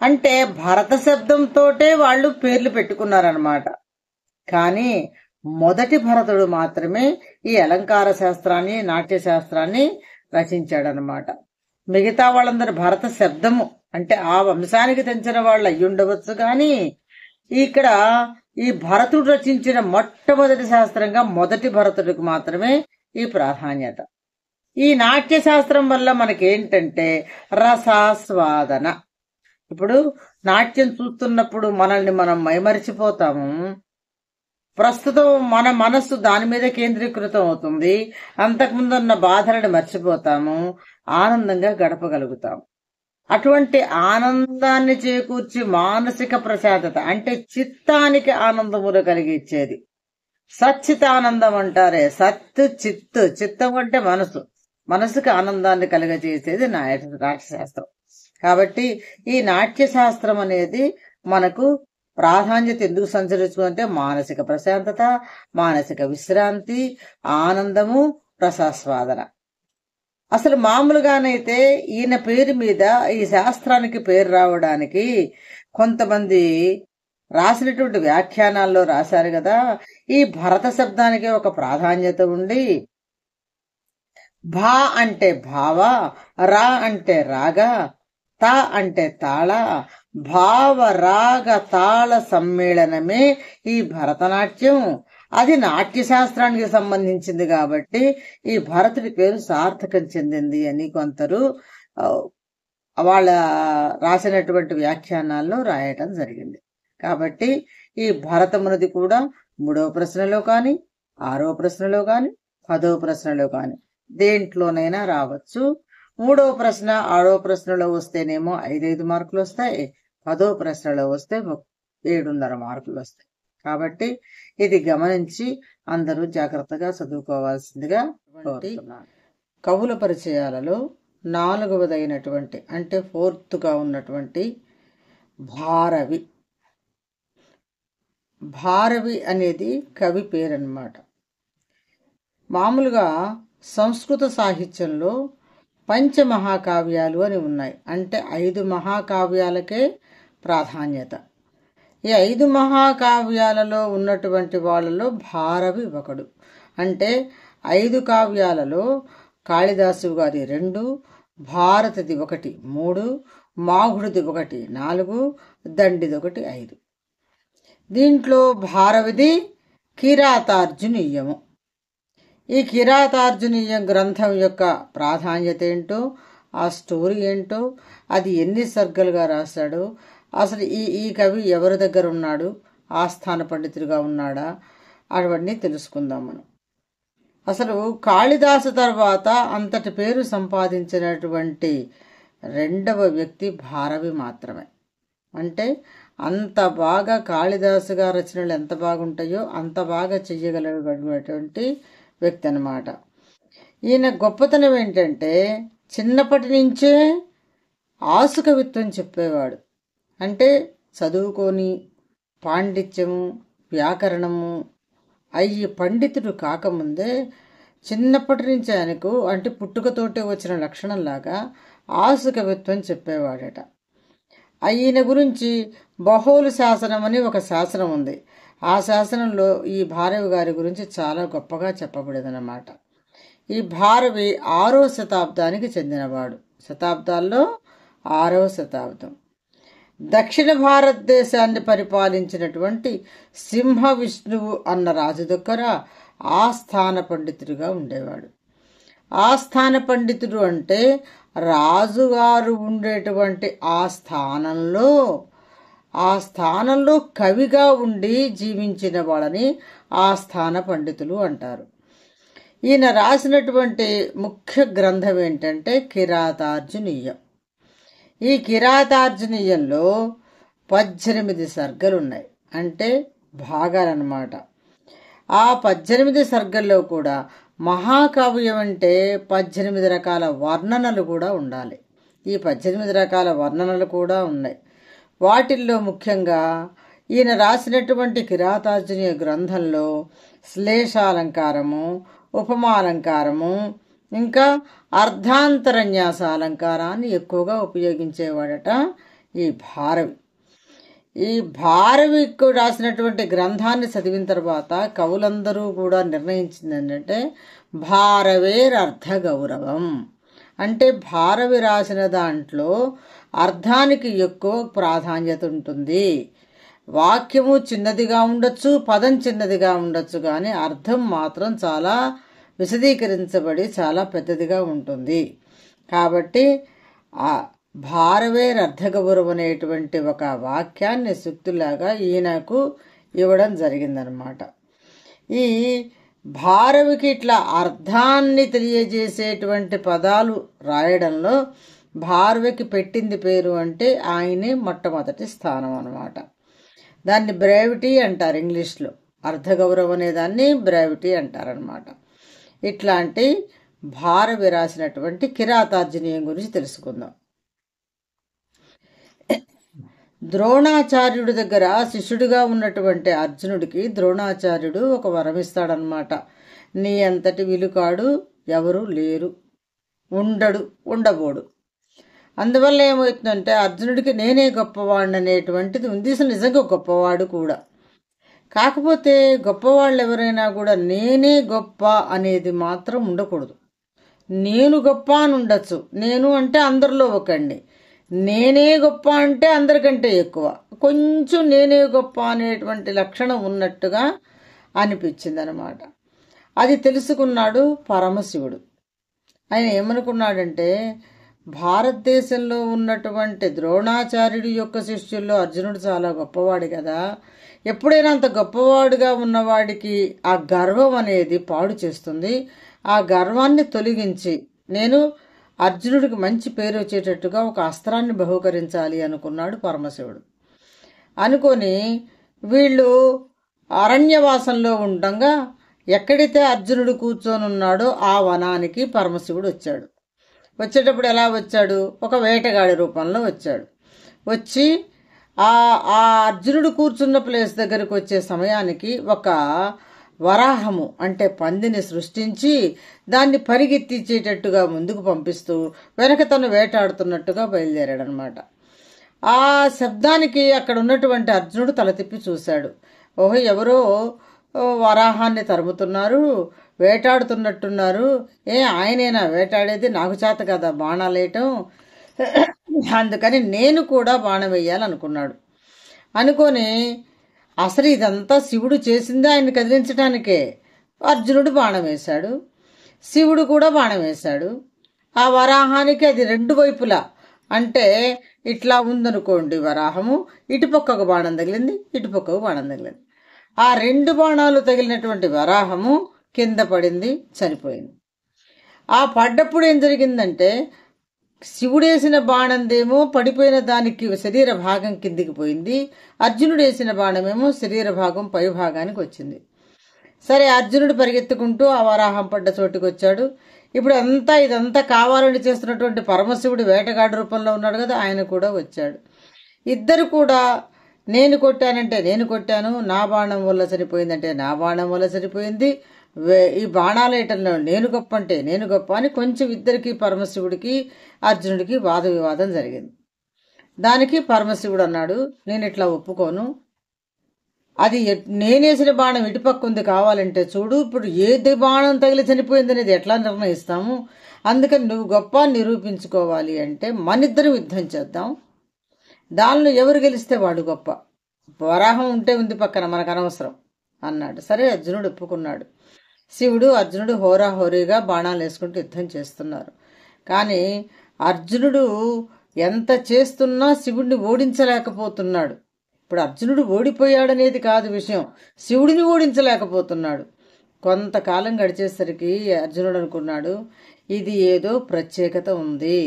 Speaker 1: అంటే భరత శబ్దంతోటే వాళ్ళు పేర్లు పెట్టుకున్నారనమాట. కానీ మొదటి భరతుడు మాత్రమే ఈ అలంకార శాస్త్రాన్ని, నాట్యశాస్త్రాన్ని రచించాడనమాట. మిగతా వాళ్ళందరూ భరత శబ్దము అంటే ఆ వంశానికి తెంచిన వాళ్ళు అయ్యుండవచ్చు. కానీ ఇక్కడ ఈ భరతుడు రచించిన మొట్టమొదటి శాస్త్రంగా మొదటి భరతుడికి మాత్రమే ఈ ప్రాధాన్యత. ఈ నాట్యశాస్త్రం వల్ల మనకేంటంటే రసాస్వాదన. ఇప్పుడు నాట్యం చూస్తున్నప్పుడు మనల్ని మనం మైమరిచిపోతాము. ప్రస్తుతం మన మనస్సు దాని మీద కేంద్రీకృతం అవుతుంది. అంతకుముందు ఉన్న బాధలను మర్చిపోతాము, ఆనందంగా గడపగలుగుతాము. అటువంటి ఆనందాన్ని చేకూర్చి మానసిక ప్రశాంతత అంటే చిత్తానికి ఆనందములు కలిగించేది సచ్చితానందం అంటారే. సత్ చిత్తు, చిత్తం అంటే మనసు, మనసుకు ఆనందాన్ని కలుగజేసేది నాట్యశాస్త్రం. కాబట్టి ఈ నాట్యశాస్త్రం అనేది మనకు ప్రాధాన్యత ఎందుకు సంచరించుకుంటే మానసిక ప్రశాంతత, మానసిక విశ్రాంతి, ఆనందము, రసాస్వాదన. అసలు మామూలుగానైతే ఈయన పేరు మీద ఈ శాస్త్రానికి పేరు రావడానికి కొంతమంది రాసినటువంటి వ్యాఖ్యానాల్లో రాశారు కదా. ఈ భరత శబ్దానికి ఒక ప్రాధాన్యత ఉండి, భా అంటే భావ, రా అంటే రాగ, తా అంటే తాళ, భావ రాగ తాళ సమ్మేళనమే ఈ భరతనాట్యం. అది నాట్యశాస్త్రానికి సంబంధించింది కాబట్టి ఈ భరతుడి పేరు సార్థకం చెందింది అని కొందరు వాళ్ళ రాసినటువంటి వ్యాఖ్యానాల్లో రాయటం జరిగింది. కాబట్టి ఈ భరతమునిది కూడా 3వ ప్రశ్నలో కానీ, 6వ ప్రశ్నలో కానీ, 10వ ప్రశ్నలో కానీ దేంట్లోనైనా రావచ్చు. 3వ ప్రశ్న 6వ ప్రశ్నలో వస్తేనేమో 5 మార్కులు వస్తాయి, 10వ ప్రశ్నలో వస్తే 7.5 మార్కులు వస్తాయి. కాబట్టి ఇది గమనించి అందరూ జాగ్రత్తగా చదువుకోవాల్సిందిగా కోరుతున్నాను. కవుల పరిచయాలలో 4వదైనటువంటి అంటే 4గా ఉన్నటువంటి భారవి. భారవి అనేది కవి పేరన్నమాట. మామూలుగా సంస్కృత సాహిత్యంలో పంచమహాకావ్యాలు అని ఉన్నాయి. అంటే 5 మహాకావ్యాలకే ప్రాధాన్యత. ఈ 5 మహాకావ్యాలలో ఉన్నటువంటి వాళ్ళలో భారవి ఒకడు. అంటే 5 కావ్యాలలో కాళిదాసు గారి 2, భారతిది 1, 3, మాఘుడిది 1, 4, దండిది 1, 5. దీంట్లో భారవిది కిరాతార్జునీయము. ఈ కిరాతార్జునీయం గ్రంథం యొక్క ప్రాధాన్యత ఏంటో ఆ స్టోరీ ఏంటో, అది ఎన్ని సర్గలుగా రాశాడో, అసలు ఈ కవి ఎవరి దగ్గర ఉన్నాడు, ఆస్థాన పండితుడిగా ఉన్నాడా, అవన్నీ తెలుసుకుందాం మనం. అసలు కాళిదాసు తర్వాత అంతటి పేరు సంపాదించినటువంటి రెండవ వ్యక్తి భారవి మాత్రమే. అంటే అంత బాగా కాళిదాసు గారి రచనలు ఎంత బాగుంటాయో అంత బాగా చెయ్యగలిగినటువంటి వ్యక్తి అన్నమాట. ఈయన గొప్పతనం ఏంటంటే చిన్నప్పటి నుంచే ఆసు కవిత్వం చెప్పేవాడు. అంటే చదువుకొని పాండిత్యము వ్యాకరణము అయ్యి పండితుడు కాకముందే చిన్నప్పటి నుంచి ఆయనకు అంటే పుట్టుకతోటే వచ్చిన లక్షణంలాగా ఆసు కవిత్వం చెప్పేవాడట. ఈయన గురించి బహోలు శాసనం అని ఒక శాసనం ఉంది. ఆ శాసనంలో ఈ భారవి గారి గురించి చాలా గొప్పగా చెప్పబడేదన్నమాట. ఈ భారవి 6వ శతాబ్దానికి చెందినవాడు. శతాబ్దాల్లో 6వ శతాబ్దం. దక్షిణ భారతదేశాన్ని పరిపాలించినటువంటి సింహ విష్ణువు అన్న రాజు దగ్గర ఆస్థాన పండితుడిగా ఉండేవాడు. ఆస్థాన పండితుడు అంటే రాజుగారు ఉండేటువంటి ఆ స్థానంలో కవిగా ఉండి జీవించిన వాళ్ళని ఆస్థాన పండితులు అంటారు. ఈయన రాసినటువంటి ముఖ్య గ్రంథం ఏంటంటే కిరాతార్జునీయం. ఈ కిరాతార్జునీయంలో 18 సర్గలు ఉన్నాయి, అంటే భాగాలన్నమాట. ఆ 18 సర్గల్లో కూడా మహాకావ్యం అంటే 18 రకాల వర్ణనలు కూడా ఉండాలి. ఈ 18 రకాల వర్ణనలు కూడా ఉన్నాయి. వాటిల్లో ముఖ్యంగా ఈయన రాసినటువంటి కిరాతార్జునీయ గ్రంథంలో శ్లేషాలంకారము, ఉపమాలంకారము, ఇంకా అర్ధాంతరన్యాస అలంకారాన్ని ఎక్కువగా ఉపయోగించేవాడట ఈ భారవి. ఈ భారవికు రాసినటువంటి గ్రంథాన్ని చదివిన తర్వాత కవులందరూ కూడా నిర్ణయించింది ఏంటంటే భారవేరర్థ గౌరవం. అంటే భారవి రాసిన దాంట్లో అర్థానికి ఎక్కువ ప్రాధాన్యత ఉంటుంది. వాక్యము చిన్నదిగా ఉండొచ్చు, పదం చిన్నదిగా ఉండొచ్చు, కానీ అర్థం మాత్రం చాలా విశదీకరించబడి చాలా పెద్దదిగా ఉంటుంది. కాబట్టి ఆ భారవేరర్థగౌరవం అనేటువంటి ఒక వాక్యాన్ని సూక్తులాగా ఈయనకు ఇవ్వడం జరిగిందనమాట. ఈ భారవికి ఇట్లా అర్థాన్ని తెలియజేసేటువంటి పదాలు రాయడంలో భారవికి పెట్టింది పేరు అంటే ఆయనే మొట్టమొదటి స్థానం అన్నమాట. దాన్ని బ్రేవిటీ అంటారు ఇంగ్లీష్లో. అర్థగౌరవం అనే దాన్ని బ్రేవిటీ అంటారనమాట. ఇట్లాంటి భారవి రాసినటువంటి కిరాతార్జునీయం గురించి తెలుసుకుందాం. ద్రోణాచార్యుడి దగ్గర శిష్యుడిగా ఉన్నటువంటి అర్జునుడికి ద్రోణాచార్యుడు ఒక వరం ఇస్తాడనమాట. నీ అంతటి విలుకాడు ఎవరు లేరు, ఉండబోడు. అందువల్ల ఏమవుతుందంటే అర్జునుడికి నేనే గొప్పవాడిని అనేటువంటిది ఉంది. నిజంగా గొప్పవాడు కూడా. కాకపోతే గొప్పవాళ్ళు ఎవరైనా కూడా నేనే గొప్ప అనేది మాత్రం ఉండకూడదు. నేను గొప్ప అని ఉండొచ్చు. నేను అంటే అందరిలో ఒకండి. నేనే గొప్ప అంటే అందరికంటే ఎక్కువ. కొంచెం నేనే గొప్ప అనేటువంటి లక్షణం ఉన్నట్టుగా అనిపించింది అనమాట. అది తెలుసుకున్నాడు పరమశివుడు. ఆయన ఏమనుకున్నాడంటే భారతదేశంలో ఉన్నటువంటి ద్రోణాచార్యుడి యొక్క శిష్యుల్లో అర్జునుడు చాలా గొప్పవాడు కదా, ఎప్పుడైనా అంత గొప్పవాడుగా ఉన్నవాడికి ఆ గర్వం అనేది పాడు చేస్తుంది. ఆ గర్వాన్ని తొలగించి నేను అర్జునుడికి మంచి పేరు వచ్చేటట్టుగా ఒక అస్త్రాన్ని బహూకరించాలి అనుకున్నాడు పరమశివుడు. అనుకొని వీళ్ళు అరణ్యవాసంలో ఉండగా ఎక్కడైతే అర్జునుడు కూర్చొని ఉన్నాడో ఆ వనానికి పరమశివుడు వచ్చాడు. వచ్చేటప్పుడు ఎలా వచ్చాడు? ఒక వేటగాడి రూపంలో వచ్చాడు. వచ్చి ఆ అర్జునుడు కూర్చున్న ప్లేస్ దగ్గరకు వచ్చే సమయానికి ఒక వరాహము అంటే పందిని సృష్టించి దాన్ని పరిగెత్తించేటట్టుగా ముందుకు పంపిస్తూ వెనక తను వేటాడుతున్నట్టుగా బయలుదేరాడనమాట. ఆ శబ్దానికి అక్కడ ఉన్నటువంటి అర్జునుడు తల తిప్పి చూశాడు. ఓహో, ఎవరో వరాహాన్ని తరుముతున్నారు, వేటాడుతున్నట్టున్నారు. ఆయనేనా వేటాడేది? నాకు చేత కదా బాణాలు వేయటం, అందుకని నేను కూడా బాణం వేయాలనుకున్నాడు. అనుకొని అసలు ఇదంతా శివుడు చేసిందే ఆయన్ని కదిలించడానికే. అర్జునుడు బాణం వేశాడు, శివుడు కూడా బాణం వేశాడు. ఆ వరాహానికి అది రెండు వైపులా, అంటే ఇట్లా ఉందనుకోండి వరాహము, ఇటుపక్కకు బాణం తగిలింది, ఇటుపక్కకు బాణం తగిలింది. ఆ రెండు బాణాలు తగిలినటువంటి వరాహము కింద పడింది, చనిపోయింది. ఆ పడ్డప్పుడు ఏం జరిగిందంటే శివుడేసిన బాణందేమో పడిపోయిన దానికి శరీర భాగం కిందికి పోయింది, అర్జునుడు వేసిన బాణమేమో శరీర భాగం పై భాగానికి వచ్చింది. సరే, అర్జునుడు పరిగెత్తుకుంటూ ఆ వరాహం పడ్డ చోటుకు వచ్చాడు. ఇప్పుడు ఇదంతా కావాలని చేస్తున్నటువంటి పరమశివుడు వేటగాడు రూపంలో ఉన్నాడు కదా, ఆయన కూడా వచ్చాడు. ఇద్దరు కూడా నేను కొట్టానంటే నేను కొట్టాను, నా బాణం వల్ల చనిపోయిందంటే నా బాణం వల్ల చనిపోయింది, ఈ బాణాలేటంలో నేను గొప్ప అంటే నేను గొప్ప అని కొంచెం ఇద్దరికి పరమశివుడికి అర్జునుడికి వాద వివాదం జరిగింది. దానికి పరమశివుడు అన్నాడు, నేను ఇట్లా ఒప్పుకోను, అది నేనేసిన బాణం ఇటుపక్క ఉంది, కావాలంటే చూడు, ఇప్పుడు ఏది బాణం తగిలి చనిపోయింది అనేది ఎట్లా నిర్ణయిస్తాము, అందుకని నువ్వు గొప్ప నిరూపించుకోవాలి అంటే మనిద్దరం యుద్ధం చేద్దాం, దానిలో ఎవరు గెలిస్తే వాడు గొప్ప, వరాహం ఉంటే ఉంది పక్కన, మనకు అనవసరం అన్నాడు. సరే, అర్జునుడు ఒప్పుకున్నాడు. శివుడు అర్జునుడు హోరాహోరీగా బాణాలు వేసుకుంటూ యుద్ధం చేస్తున్నారు. కానీ అర్జునుడు ఎంత చేస్తున్నా శివుడిని ఓడించలేకపోతున్నాడు. ఇప్పుడు అర్జునుడు ఓడిపోయాడనేది కాదు విషయం, శివుడిని ఓడించలేకపోతున్నాడు. కొంతకాలం గడిచేసరికి అర్జునుడు అనుకున్నాడు, ఇది ఏదో ప్రత్యేకత ఉంది,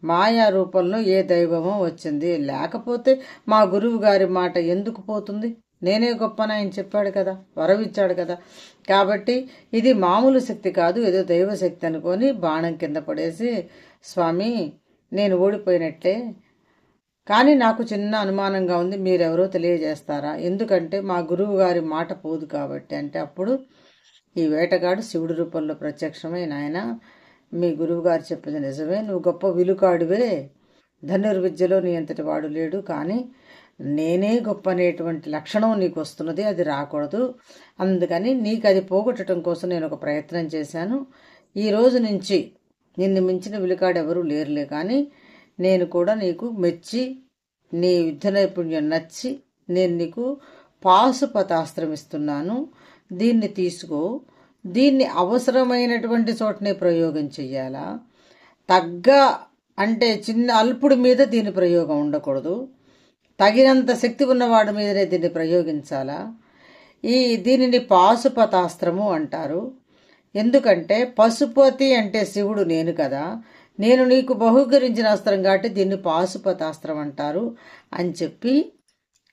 Speaker 1: మాయా రూపంలో ఏ దైవమో వచ్చింది, లేకపోతే మా గురువు గారి మాట ఎందుకు పోతుంది, నేనే గొప్పన ఆయన చెప్పాడు కదా, వరవిచ్చాడు కదా, కాబట్టి ఇది మామూలు శక్తి కాదు, ఏదో దైవశక్తి అనుకొని బాణం కింద పడేసి, స్వామి నేను ఓడిపోయినట్లే, కానీ నాకు చిన్న అనుమానంగా ఉంది, మీరెవరో తెలియజేస్తారా, ఎందుకంటే మా గురువు గారి మాట పోదు కాబట్టి. అంటే అప్పుడు ఈ వేటగాడు శివుడి రూపంలో ప్రత్యక్షమై, నాయన మీ గురువు గారు చెప్పింది నిజమే, నువ్వు గొప్ప విలుకాడువే, ధనుర్విద్యలో నీ అంతటి వాడు లేడు, కానీ నేనే గొప్ప అనేటువంటి లక్షణం నీకు వస్తున్నది, అది రాకూడదు, అందుకని నీకు అది పోగొట్టడం కోసం నేను ఒక ప్రయత్నం చేశాను, ఈ రోజు నుంచి నిన్ను మించిన విలుకాడు ఎవరూ లేరులే, కానీ నేను కూడా నీకు మెచ్చి నీ యుద్ధ నైపుణ్యం నచ్చి నేను నీకు పాశుపతాస్త్రం ఇస్తున్నాను, దీన్ని తీసుకో, దీన్ని అవసరమైనటువంటి చోటనే ప్రయోగం చెయ్యాలా, అంటే చిన్న అల్పుడి మీద దీని ప్రయోగం ఉండకూడదు, తగినంత శక్తి ఉన్నవాడి మీదనే దీన్ని ప్రయోగించాలా, దీనిని పాశుపతాస్త్రము అంటారు, ఎందుకంటే పశుపతి అంటే శివుడు నేను కదా, నేను నీకు బహుకరించిన అస్త్రం కాబట్టి దీన్ని పాశుపతాస్త్రం అంటారు అని చెప్పి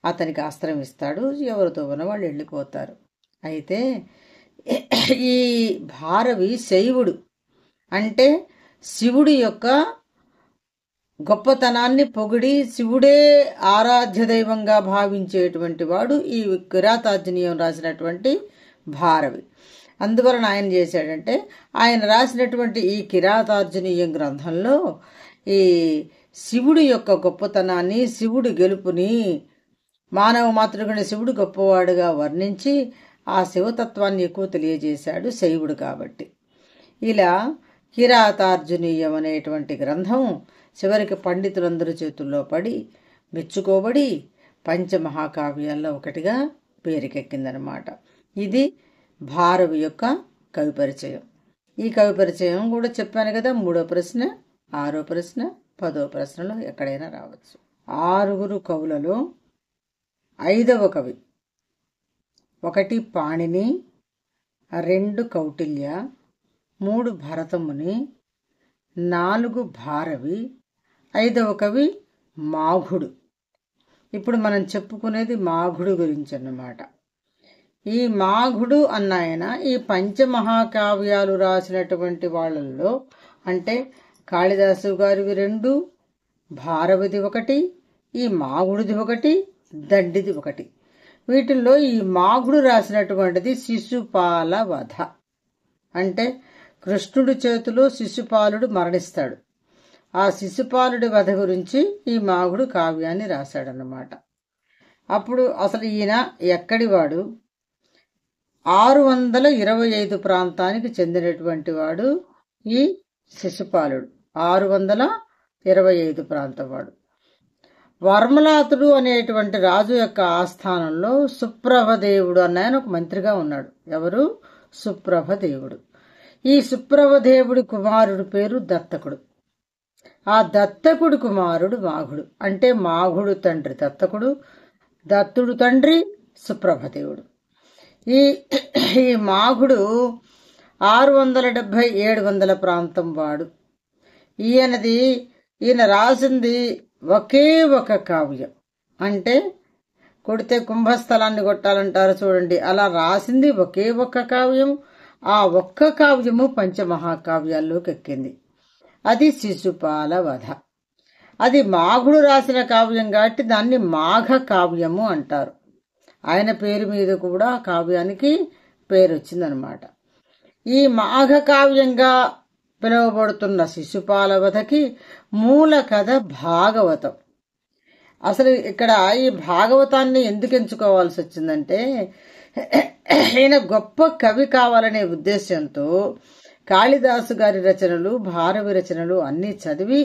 Speaker 1: అతనికి అస్త్రం ఇస్తాడు. ఎవరితో ఉన్న వాళ్ళు వెళ్ళిపోతారు. అయితే ఈ భారవి శైవుడు అంటే శివుడి యొక్క గొప్పతనాన్ని పొగిడి శివుడే ఆరాధ్య దైవంగా భావించేటువంటి వాడు ఈ కిరాతార్జునీయం రాసినటువంటి భారవి. అందువలన ఆయన చేశాడంటే, ఆయన రాసినటువంటి ఈ కిరాతార్జునీయం గ్రంథంలో ఈ శివుడి యొక్క గొప్పతనాన్ని, శివుడి గెలుపుని, మానవ మాతృకుని శివుడు గొప్పవాడుగా వర్ణించి ఆ శివతత్వాన్ని ఎక్కువ తెలియజేశాడు శైవుడు కాబట్టి. ఇలా కిరాతార్జునీయం అనేటువంటి గ్రంథం చివరికి పండితులందరి చేతుల్లో పడి మెచ్చుకోబడి పంచమహాకావ్యాల్లో ఒకటిగా పేరుకెక్కిందనమాట. ఇది భారవి యొక్క కవి పరిచయం. ఈ కవి పరిచయం కూడా చెప్పాను కదా, 3వ ప్రశ్న, 6వ ప్రశ్న, 10వ ప్రశ్నలో ఎక్కడైనా రావచ్చు. 6గురు కవులలో 5వ కవి 1 పాణిని, 2 కౌటిల్య, 3 భరతముని, 4 భారవి, 5వ కవి మాఘుడు. ఇప్పుడు మనం చెప్పుకునేది మాఘుడు గురించి అన్నమాట. ఈ మాఘుడు అన్నాయన ఈ పంచమహాకావ్యాలు రాసినటువంటి వాళ్ళల్లో, అంటే కాళిదాసు గారివి 2, భారవిది 1, ఈ మాఘుడిది 1, దండిది 1. వీటిల్లో ఈ మాఘుడు రాసినటువంటిది శిశుపాల వధ, అంటే కృష్ణుడి చేతిలో శిశుపాలుడు మరణిస్తాడు. ఆ శిశుపాలుడి వధ గురించి ఈ మాఘుడు కావ్యాన్ని రాశాడన్నమాట. అప్పుడు అసలు ఈయన ఎక్కడివాడు? 625 ప్రాంతానికి చెందినటువంటి వాడు ఈ శిశుపాలుడు. 625 ప్రాంతం వాడు. వర్మలాతుడు అనేటువంటి రాజు యొక్క ఆస్థానంలో సుప్రభదేవుడు అన్నాయన ఒక మంత్రిగా ఉన్నాడు. ఎవరు? సుప్రభదేవుడు. ఈ సుప్రభదేవుడి కుమారుడు పేరు దత్తకుడు. ఆ దత్తకుడు కుమారుడు మాఘుడు. అంటే మాఘుడు తండ్రి దత్తకుడు, దత్తుడు తండ్రి సుప్రభదేవుడు. ఈ ఈ మాఘుడు 670 700 ప్రాంతం వాడు. ఈయన రాసింది ఒకే ఒక కావ్యం. అంటే కొడితే కుంభస్థలాన్ని కొట్టాలంటారు చూడండి, అలా రాసింది ఒకే ఒక్క కావ్యం. ఆ ఒక్క కావ్యము పంచమహాకావ్యాల్లోకి ఎక్కింది. అది శిశుపాల వధ. అది మాఘుడు రాసిన కావ్యం కాబట్టి దాన్ని మాఘ కావ్యము అంటారు. ఆయన పేరు మీద కూడా కావ్యానికి పేరు వచ్చిందనమాట. ఈ మాఘ కావ్యంగా పిలువబడుతున్న శిశుపాల వధకి మూల కథ భాగవతం. అసలు ఇక్కడ ఈ భాగవతాన్ని ఎందుకు ఎంచుకోవాల్సి వచ్చిందంటే, ఈయన గొప్ప కవి కావాలనే ఉద్దేశంతో కాళిదాసు గారి రచనలు, భారవి రచనలు అన్నీ చదివి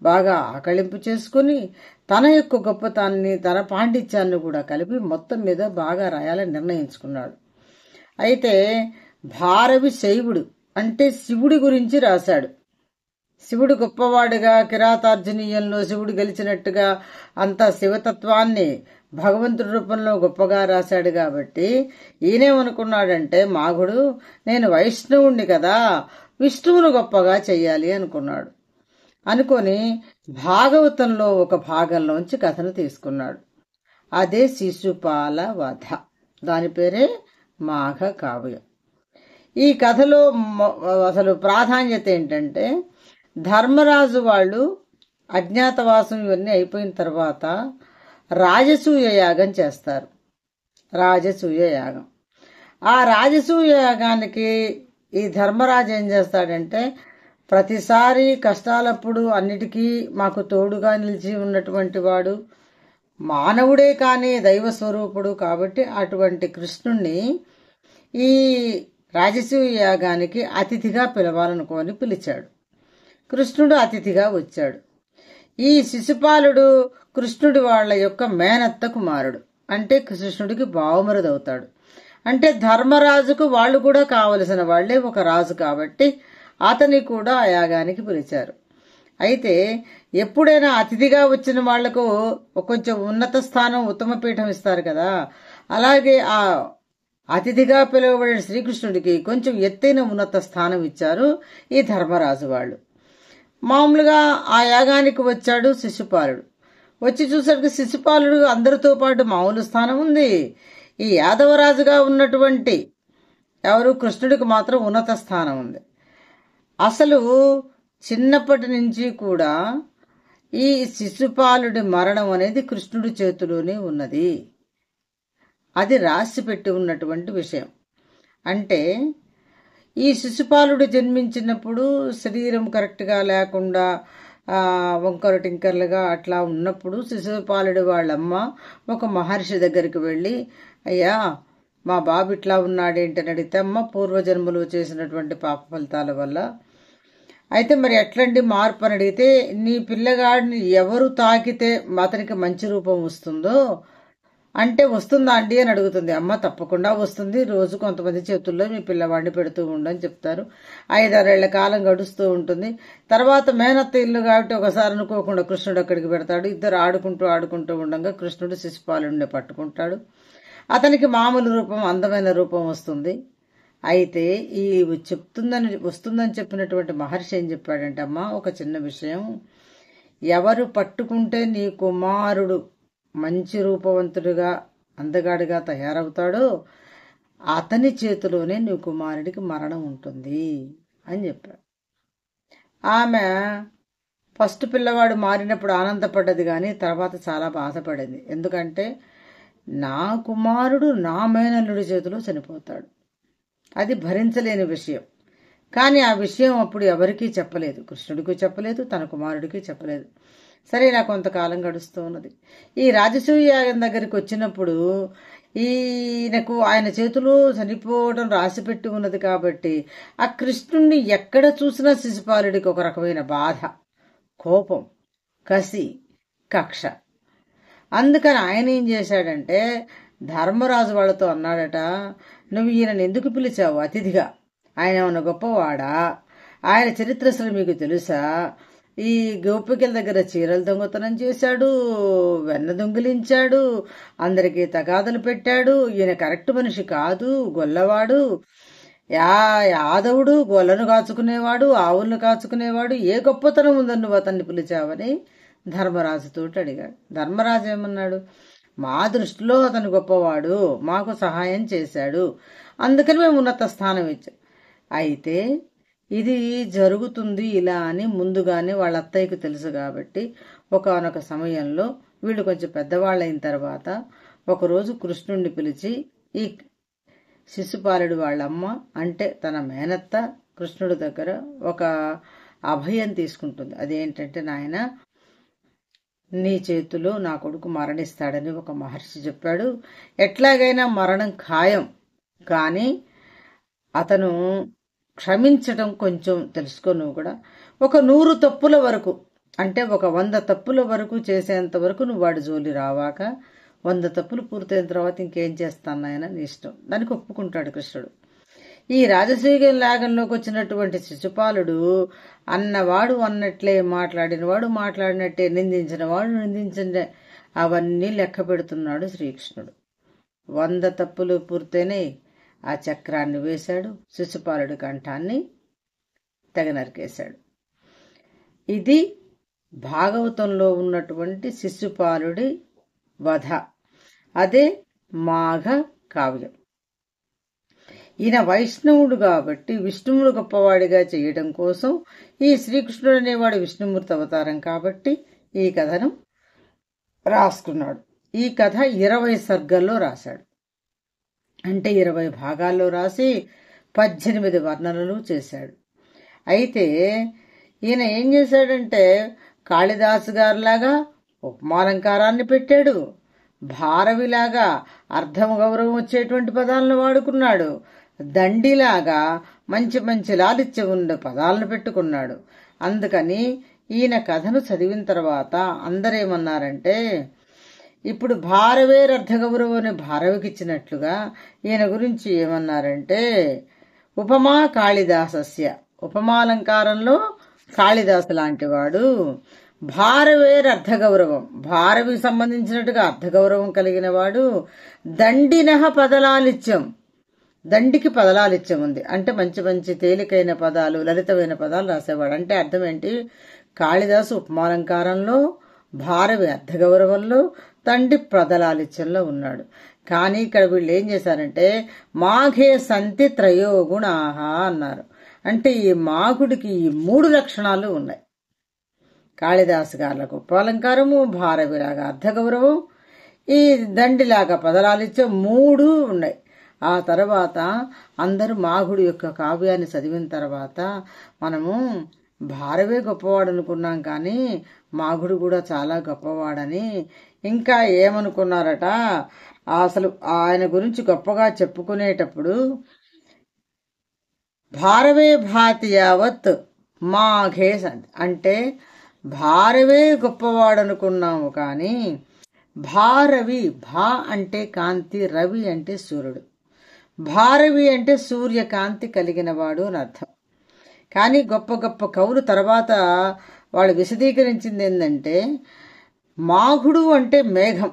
Speaker 1: బాగా ఆకళింపు చేసుకుని తన యొక్క గొప్పతాన్ని, తన పాండిత్యాన్ని కూడా కలిపి మొత్తం మీద బాగా రాయాలని నిర్ణయించుకున్నాడు. అయితే భారవి శైవుడు, అంటే శివుడి గురించి రాశాడు. శివుడు గొప్పవాడుగా, కిరాతార్జునీయంలో శివుడు గెలిచినట్టుగా అంత శివతత్వాన్ని భగవంతుడి రూపంలో గొప్పగా రాశాడు. కాబట్టి ఈయనేమనుకున్నాడంటే మాఘుడు, నేను వైష్ణవుణ్ణి కదా, విష్ణువును గొప్పగా చెయ్యాలి అనుకున్నాడు. అనుకొని భాగవతంలో ఒక భాగంలోంచి కథను తీసుకున్నాడు. అదే శిశుపాల వధ. దాని పేరే మాఘ కావ్యం. ఈ కథలో అసలు ప్రాధాన్యత ఏంటంటే, ధర్మరాజు వాళ్ళు అజ్ఞాతవాసం ఇవన్నీ అయిపోయిన తర్వాత రాజసూయ యాగం చేస్తారు. రాజసూయ యాగం. ఆ రాజసూయ యాగానికి ఈ ధర్మరాజు ఏం చేస్తాడంటే, ప్రతిసారి కష్టాలప్పుడు అన్నిటికీ మాకు తోడుగా నిలిచి ఉన్నటువంటి వాడు, మానవుడే కానీ దైవ స్వరూపుడు కాబట్టి అటువంటి కృష్ణుణ్ణి ఈ రాజసూయ యాగానికి అతిథిగా పిలవాలనుకొని పిలిచాడు. కృష్ణుడు అతిథిగా వచ్చాడు. ఈ శిశుపాలుడు కృష్ణుడి వాళ్ళ యొక్క మేనత్త కుమారుడు. అంటే కృష్ణుడికి బావమరుదవుతాడు. అంటే ధర్మరాజుకు వాళ్ళు కూడా కావలసిన వాళ్లే, ఒక రాజు కాబట్టి అతని కూడా ఆ యాగానికి పిలిచారు. అయితే ఎప్పుడైనా అతిథిగా వచ్చిన వాళ్లకు కొంచెం ఉన్నత స్థానం, ఉత్తమ పీఠం ఇస్తారు కదా, అలాగే ఆ అతిథిగా పిలువబడిన శ్రీకృష్ణుడికి కొంచెం ఎత్తైన ఉన్నత స్థానం ఇచ్చారు ఈ ధర్మరాజు వాళ్ళు. మామూలుగా ఆ యాగానికి వచ్చాడు శిశుపాలుడు. వచ్చి చూసరికి శిశుపాలుడు అందరితో పాటు మామూలు స్థానం ఉంది. ఈ యాదవరాజుగా ఉన్నటువంటి ఎవరు కృష్ణుడికి మాత్రం ఉన్నత స్థానం ఉంది. అసలు చిన్నప్పటి నుంచి కూడా ఈ శిశుపాలుడి మరణం అనేది కృష్ణుడి చేతిలోనే ఉన్నది. అది రాసి పెట్టి ఉన్నటువంటి విషయం. అంటే ఈ శిశుపాలుడు జన్మించినప్పుడు శరీరం కరెక్ట్గా లేకుండా వంకర టింకర్లుగా అట్లా ఉన్నప్పుడు శిశుపాలుడి వాళ్ళమ్మ ఒక మహర్షి దగ్గరికి వెళ్ళి, అయ్యా మా బాబు ఇట్లా ఉన్నాడేంటని అడిగితే, అమ్మ పూర్వజన్మలు చేసినటువంటి పాప ఫలితాల వల్ల. అయితే మరి ఎట్లండి మార్పు అని అడిగితే, నీ పిల్లగాడిని ఎవరు తాకితే అతనికి మంచి రూపం వస్తుందో, అంటే వస్తుందా అండి అని అడుగుతుంది. అమ్మ తప్పకుండా వస్తుంది, రోజు కొంతమంది చేతుల్లో మీ పిల్లవాడిని పెడుతూ ఉండని చెప్తారు. 5-6 ఏళ్ల కాలం గడుస్తూ ఉంటుంది. తర్వాత మేనత్త ఇల్లు కాబట్టి ఒకసారి అనుకోకుండా కృష్ణుడు అక్కడికి పెడతాడు. ఇద్దరు ఆడుకుంటూ ఉండగా కృష్ణుడు శిశుపాలుడిని పట్టుకుంటాడు. అతనికి మామూలు రూపం, అందమైన రూపం వస్తుంది. అయితే ఈ వస్తుందని చెప్పినటువంటి మహర్షి ఏం చెప్పాడంటే, అమ్మ ఒక చిన్న విషయం, ఎవరు పట్టుకుంటే నీ కుమారుడు మంచి రూపవంతుడిగా అందగాడిగా తయారవుతాడో అతని చేతిలోనే నీ కుమారుడికి మరణం ఉంటుంది అని చెప్పాడు. ఆమె ఫస్ట్ పిల్లవాడు మారినప్పుడు ఆనందపడ్డది, కానీ తర్వాత చాలా బాధపడింది. ఎందుకంటే నా కుమారుడు నా మేనల్లుడి చేతిలో చనిపోతాడు, అది భరించలేని విషయం. కానీ ఆ విషయం అప్పుడు ఎవరికీ చెప్పలేదు, కృష్ణుడికి చెప్పలేదు, తన కుమారుడికి చెప్పలేదు. సరే, ఇలా కొంతకాలం గడుస్తూ ఉన్నది. ఈ రాజసూయ యాగం దగ్గరికి వచ్చినప్పుడు ఈయనకు ఆయన చేతిలో చనిపోవడం రాసిపెట్టి ఉన్నది కాబట్టి ఆ కృష్ణుణ్ణి ఎక్కడ చూసినా శిశుపాలుడికి ఒక రకమైన బాధ, కోపం, కసి, కక్ష. అందుకని ఆయన ఏం చేశాడంటే, ధర్మరాజు వాళ్ళతో అన్నాడట, నువ్వు ఈయనని ఎందుకు పిలిచావు అతిథిగా? ఆయన ఏమన్నా గొప్పవాడా? ఆయన చరిత్ర అసలు మీకు తెలుసా? ఈ గోపికల దగ్గర చీరలు దొంగతనం చేశాడు, వెన్న దొంగిలించాడు, అందరికీ తగాదలు పెట్టాడు. ఈయన కరెక్ట్ మనిషి కాదు, గొల్లవాడు. యాదవుడు గొల్లను కాచుకునేవాడు, ఆవులను కాచుకునేవాడు. ఏ గొప్పతనం ఉందని నువ్వు అతన్ని పిలిచావని ధర్మరాజుతోటి అడిగాడు. ధర్మరాజు ఏమన్నాడు? మా దృష్టిలో అతను గొప్పవాడు, మాకు సహాయం చేశాడు, అందుకని మేము ఉన్నత స్థానం ఇచ్చాం. అయితే ఇది జరుగుతుంది ఇలా అని ముందుగానే వాళ్ళ అత్తయ్యకు తెలుసు కాబట్టి ఒకానొక సమయంలో వీళ్ళు కొంచెం పెద్దవాళ్ళైన తర్వాత ఒకరోజు కృష్ణుణ్ణి పిలిచి, ఈ శిశుపాలుడు వాళ్ళమ్మ అంటే తన మేనత్త కృష్ణుడి దగ్గర ఒక అభయం తీసుకుంటుంది. అదేంటంటే, నాయన నీ చేతిలో నా కొడుకు మరణిస్తాడని ఒక మహర్షి చెప్పాడు. ఎట్లాగైనా మరణం ఖాయం, కానీ అతను క్షమించటం కొంచెం తెలుసుకో. నువ్వు కూడా ఒక 100 తప్పుల వరకు, అంటే ఒక 100 తప్పుల వరకు చేసేంత వరకు నువ్వు వాడి జోలి రావాక 100 తప్పులు పూర్తయిన తర్వాత ఇంకేం చేస్తాను ఆయన నీ ఇష్టం. దానికి ఒప్పుకుంటాడు కృష్ణుడు. ఈ రాజసూయ యాగంలోకి వచ్చినటువంటి శిశుపాలుడు అన్నవాడు అన్నట్లే, మాట్లాడినవాడు మాట్లాడినట్టే, నిందించినవాడు నిందించిన అవన్నీ లెక్క పెడుతున్నాడు శ్రీకృష్ణుడు. 100 తప్పులు పూర్తయినాయి. ఆ చక్రాన్ని వేశాడు, శిశుపాలుడి కంఠాన్ని తెగ నరికేశాడు. ఇది భాగవతంలో ఉన్నటువంటి శిశుపాలుడి వధ. అదే మాఘ కావ్యం. ఈయన వైష్ణవుడు కాబట్టి విష్ణువుడు గొప్పవాడిగా చేయడం కోసం ఈ శ్రీకృష్ణుడు అనేవాడు విష్ణుమూర్తి అవతారం కాబట్టి ఈ కథను రాసుకున్నాడు. ఈ కథ 20 సర్గల్లో రాశాడు. అంటే 20 భాగాల్లో రాసి 18 వర్ణనలు చేశాడు. అయితే ఈయన ఏం చేశాడంటే, కాళిదాసు గారిలాగా ఉపమాలంకారాన్ని పెట్టాడు, భారవిలాగా అర్థం గౌరవం వచ్చేటువంటి పదాలను వాడుకున్నాడు, దండిలాగా మంచి మంచి లాలిత్యం ఉండే పదాలను పెట్టుకున్నాడు. అందుకని ఈయన కథను చదివిన తర్వాత అందరేమన్నారంటే, ఇప్పుడు భారవేర్ అర్థగౌరవం అని భారవికి ఇచ్చినట్లుగా ఈయన గురించి ఏమన్నారంటే, ఉపమా కాళిదాసస్య, ఉపమాలంకారంలో కాళిదాసు లాంటివాడు, భారవేర్ అర్థగౌరవం, భారవికి సంబంధించినట్టుగా అర్థగౌరవం కలిగిన వాడు, దండినః పదలాలిత్యం, దండికి పదలాలిత్యం ఉంది, అంటే మంచి మంచి తేలికైన పదాలు, లలితమైన పదాలు రాసేవాడు. అంటే అర్థం ఏంటి? కాళిదాసు ఉపమాలంకారంలో, భారవి అర్థగౌరవంలో, తండ్రి పదలాలిత్యంలో ఉన్నాడు. కానీ ఇక్కడ వీళ్ళు ఏం చేశారంటే, మాఘే సంతి త్రయోగుణాహ అన్నారు. అంటే ఈ మాఘుడికి ఈ 3 లక్షణాలు ఉన్నాయి. కాళిదాసు గారులకు ఉపమాలంకారము, భారవిలాగా అర్థగౌరవం, ఈ దండిలాగా పదలాలిత్యం 3 ఉన్నాయి. ఆ తర్వాత అందరూ మాఘుడి యొక్క కావ్యాన్ని చదివిన తర్వాత మనము భారవే గొప్పవాడు అనుకున్నాం, కానీ మాఘుడు కూడా చాలా గొప్పవాడని ఇంకా ఏమనుకున్నారట, అసలు ఆయన గురించి గొప్పగా చెప్పుకునేటప్పుడు భారవే భాతి యావత్ మాఘే సంతి, అంటే భారవే గొప్పవాడు అనుకున్నాము, కానీ భారవి, భా అంటే కాంతి, రవి అంటే సూర్యుడు, భారవి అంటే సూర్యకాంతి కలిగిన వాడు అని అర్థం. కానీ గొప్ప గొప్ప కవులు తర్వాత వాళ్ళు విశదీకరించింది ఏంటంటే, మాఘుడు అంటే మేఘం,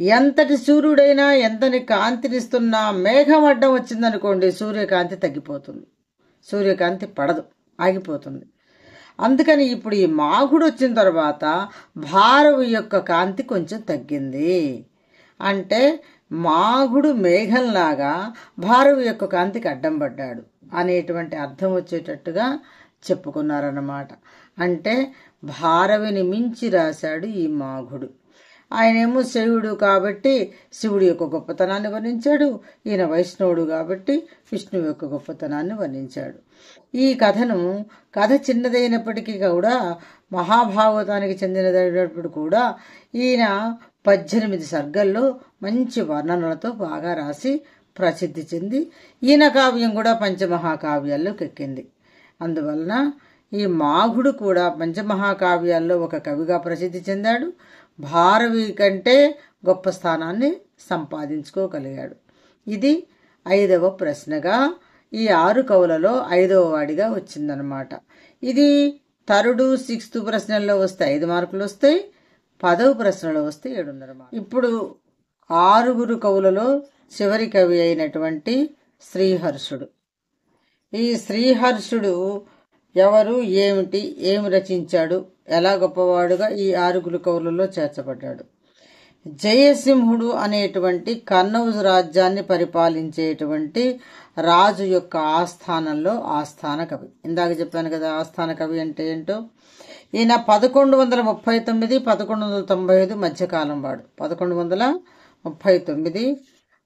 Speaker 1: ఎంతటి సూర్యుడైనా ఎంతని కాంతినిస్తున్నా మేఘం అడ్డం వచ్చిందనుకోండి సూర్యకాంతి తగ్గిపోతుంది, సూర్యకాంతి పడదు, ఆగిపోతుంది. అందుకని ఇప్పుడు ఈ మాఘుడు వచ్చిన తర్వాత భారవి యొక్క కాంతి కొంచెం తగ్గింది. అంటే మాఘుడు మేఘంలాగా భారవి యొక్క కాంతికి అడ్డం పడ్డాడు అనేటువంటి అర్థం వచ్చేటట్టుగా చెప్పుకున్నారన్నమాట. అంటే భారవిని మించి రాశాడు ఈ మాఘుడు. ఆయనేమో శివుడు కాబట్టి శివుడి యొక్క గొప్పతనాన్ని వర్ణించాడు, ఈయన వైష్ణవుడు కాబట్టి విష్ణువు యొక్క గొప్పతనాన్ని వర్ణించాడు. ఈ కథ చిన్నదైనప్పటికీ కూడా మహాభాగవతానికి చెందినదైనప్పుడు కూడా ఈయన 18 సర్గల్లో మంచి వర్ణనలతో బాగా రాసి ప్రసిద్ధి చెంది ఈయన కావ్యం కూడా పంచమహాకావ్యాల్లోకి ఎక్కింది. అందువలన ఈ మాఘుడు కూడా పంచమహాకావ్యాల్లో ఒక కవిగా ప్రసిద్ధి చెందాడు, భారవి కంటే గొప్ప స్థానాన్ని సంపాదించుకోగలిగాడు. ఇది 5వ ప్రశ్నగా ఈ 6 కవులలో 5వ వాడిగా వచ్చిందనమాట. ఇది థర్డ్ 6th ప్రశ్నల్లో వస్తే 5 మార్కులు వస్తాయి, 10వ ప్రశ్నలో వస్తే 7.5 మార్కులు. ఇప్పుడు 6 కవులలో చివరి కవి అయినటువంటి శ్రీహర్షుడు. ఈ శ్రీహర్షుడు ఎవరు, ఏమిటి, ఏమి రచించాడు, ఎలా గొప్పవాడుగా ఈ 6 కవులలో చేర్చబడ్డాడు. జయసింహుడు అనేటువంటి కన్నౌజు రాజ్యాన్ని పరిపాలించేటువంటి రాజు యొక్క ఆస్థానంలో ఆస్థాన కవి. ఇందాక చెప్పాను కదా ఆస్థాన కవి అంటే ఏంటో. ఈయన 1139 1195 మధ్యకాలం వాడు. 1139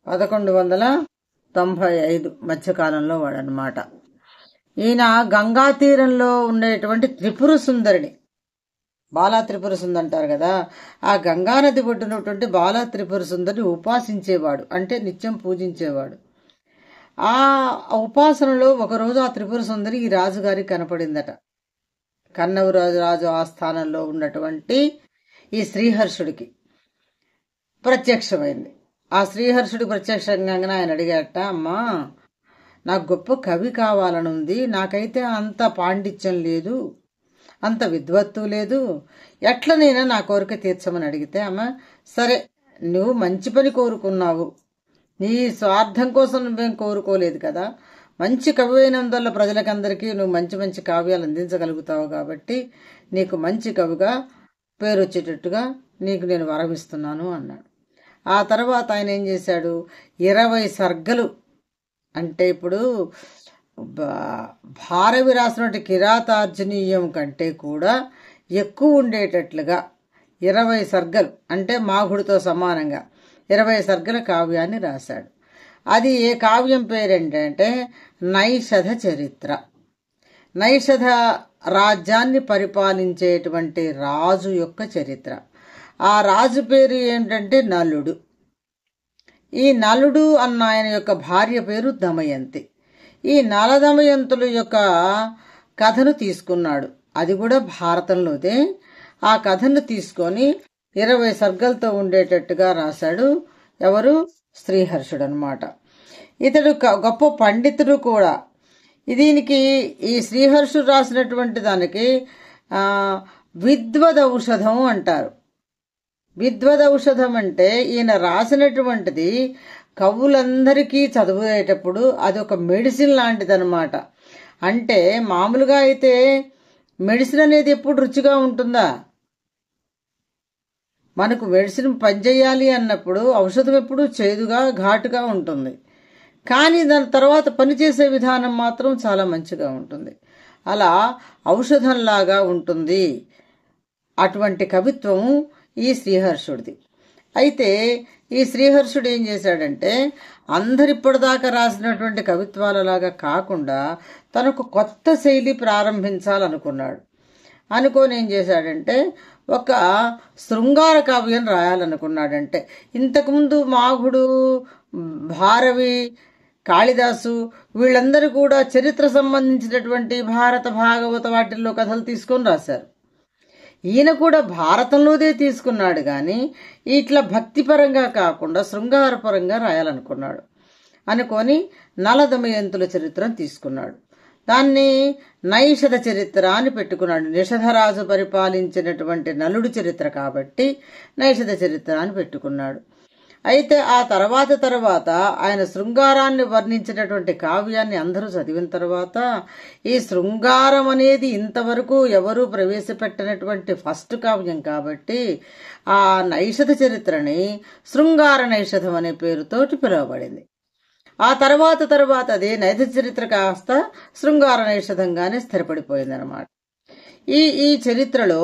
Speaker 1: 1195 మధ్యకాలంలో వాడనమాట. ఈయన గంగా తీరంలో ఉండేటువంటి త్రిపుర సుందరిని, బాలా త్రిపుర సుందరి అంటారు కదా, ఆ గంగానది ఒడ్డునటువంటి బాలా త్రిపుర సుందరిని ఉపాసించేవాడు, అంటే నిత్యం పూజించేవాడు. ఆ ఉపాసనలో ఒకరోజు ఆ త్రిపుర సుందరి ఈ రాజుగారికి కనపడిందట. కన్నౌజు రాజు ఆస్థానంలో ఉన్నటువంటి ఈ శ్రీహర్షుడికి ప్రత్యక్షమైంది. ఆ శ్రీహర్షుడికి ప్రత్యక్షంగా ఆయన అడిగాట, అమ్మా నాకు గొప్ప కవి కావాలనుంది, నాకైతే అంత పాండిత్యం లేదు, అంత విద్వత్తు లేదు, ఎట్లనైనా నా కోరిక తీర్చమని అడిగితే అమ్మ సరే నువ్వు మంచి పని కోరుకున్నావు, నీ స్వార్థం కోసం నువ్వేం కోరుకోలేదు కదా, మంచి కవి అయినందువల్ల ప్రజలకందరికీ నువ్వు మంచి మంచి కావ్యాలు అందించగలుగుతావు కాబట్టి నీకు మంచి కవిగా పేరు వచ్చేటట్టుగా నీకు నేను వరమిస్తున్నాను అన్నాడు. ఆ తర్వాత ఆయన ఏం చేశాడు, 20 సర్గలు అంటే ఇప్పుడు భారవి రాసినటువంటి కిరాతార్జునీయం కంటే కూడా ఎక్కువ ఉండేటట్లుగా 20 సర్గలు అంటే మాఘుడితో సమానంగా 20 సర్గల కావ్యాన్ని రాశాడు. అది ఏ కావ్యం పేరేంటంటే నైషధ చరిత్ర. నైషధ రాజ్యాన్ని పరిపాలించేటువంటి రాజు యొక్క చరిత్ర. ఆ రాజు పేరు ఏంటంటే నలుడు. ఈ నలుడు అన్న ఆయన యొక్క భార్య పేరు దమయంతి. ఈ నలదమయంతుల యొక్క కథను తీసుకున్నాడు, అది కూడా భారతంలోదే. ఆ కథను తీసుకొని 20 సర్గలతో ఉండేటట్టుగా రాశాడు. ఎవరు, శ్రీహర్షుడు అనమాట. ఇతడు గొప్ప పండితుడు కూడా. దీనికి ఈ శ్రీహర్షుడు రాసినటువంటి దానికి విద్వదౌషధం అంటారు. విద్వదౌషధం అంటే ఈయన రాసినటువంటిది కవులందరికీ చదివేటప్పుడు అదొక మెడిసిన్ లాంటిదనమాట. అంటే మామూలుగా అయితే మెడిసిన్ అనేది ఎప్పుడు రుచిగా ఉంటుందా? మనకు మెడిసిన్ పనిచేయాలి అన్నప్పుడు ఔషధం ఎప్పుడు చేదుగా ఘాటుగా ఉంటుంది, కానీ దాని తర్వాత పనిచేసే విధానం మాత్రం చాలా మంచిగా ఉంటుంది. అలా ఔషధంలాగా ఉంటుంది అటువంటి కవిత్వము ఈ శ్రీహర్షుడిది. అయితే ఈ శ్రీహర్షుడు ఏం చేశాడంటే అందరిప్పటిదాకా రాసినటువంటి కవిత్వాలలాగా కాకుండా తనకు కొత్త శైలి ప్రారంభించాలనుకున్నాడు. అనుకొని ఏం చేశాడంటే ఒక శృంగార కావ్యం రాయాలనుకున్నాడంటే. ఇంతకుముందు మాఘుడు, భారవి, కాళిదాసు వీళ్ళందరూ కూడా చరిత్ర సంబంధించినటువంటి భారత భాగవత వాటిల్లో కథలు తీసుకొని రాశారు. ఈయన కూడా భారతంలోదే తీసుకున్నాడు, కానీ ఇట్లా భక్తిపరంగా కాకుండా శృంగారపరంగా రాయాలనుకున్నాడు. అనుకొని నలదమయంతుల చరిత్రను తీసుకున్నాడు. దాన్ని నైషధ చరిత్ర అని పెట్టుకున్నాడు. నిషధరాజు పరిపాలించినటువంటి నలుడు చరిత్ర కాబట్టి నైషధ చరిత్ర అని పెట్టుకున్నాడు. అయితే ఆ తర్వాత ఆయన శృంగారాన్ని వర్ణించినటువంటి కావ్యాన్ని అందరూ చదివిన తర్వాత ఈ శృంగారం అనేది ఇంతవరకు ఎవరూ ప్రవేశపెట్టినటువంటి ఫస్ట్ కావ్యం కాబట్టి ఆ నైషధ చరిత్రని శృంగార నైషధం అనే పేరుతోటి పిలువబడింది. ఆ తర్వాత అదే నైషధ చరిత్ర కాస్త శృంగార నైషధంగానే స్థిరపడిపోయిందనమాట. ఈ చరిత్రలో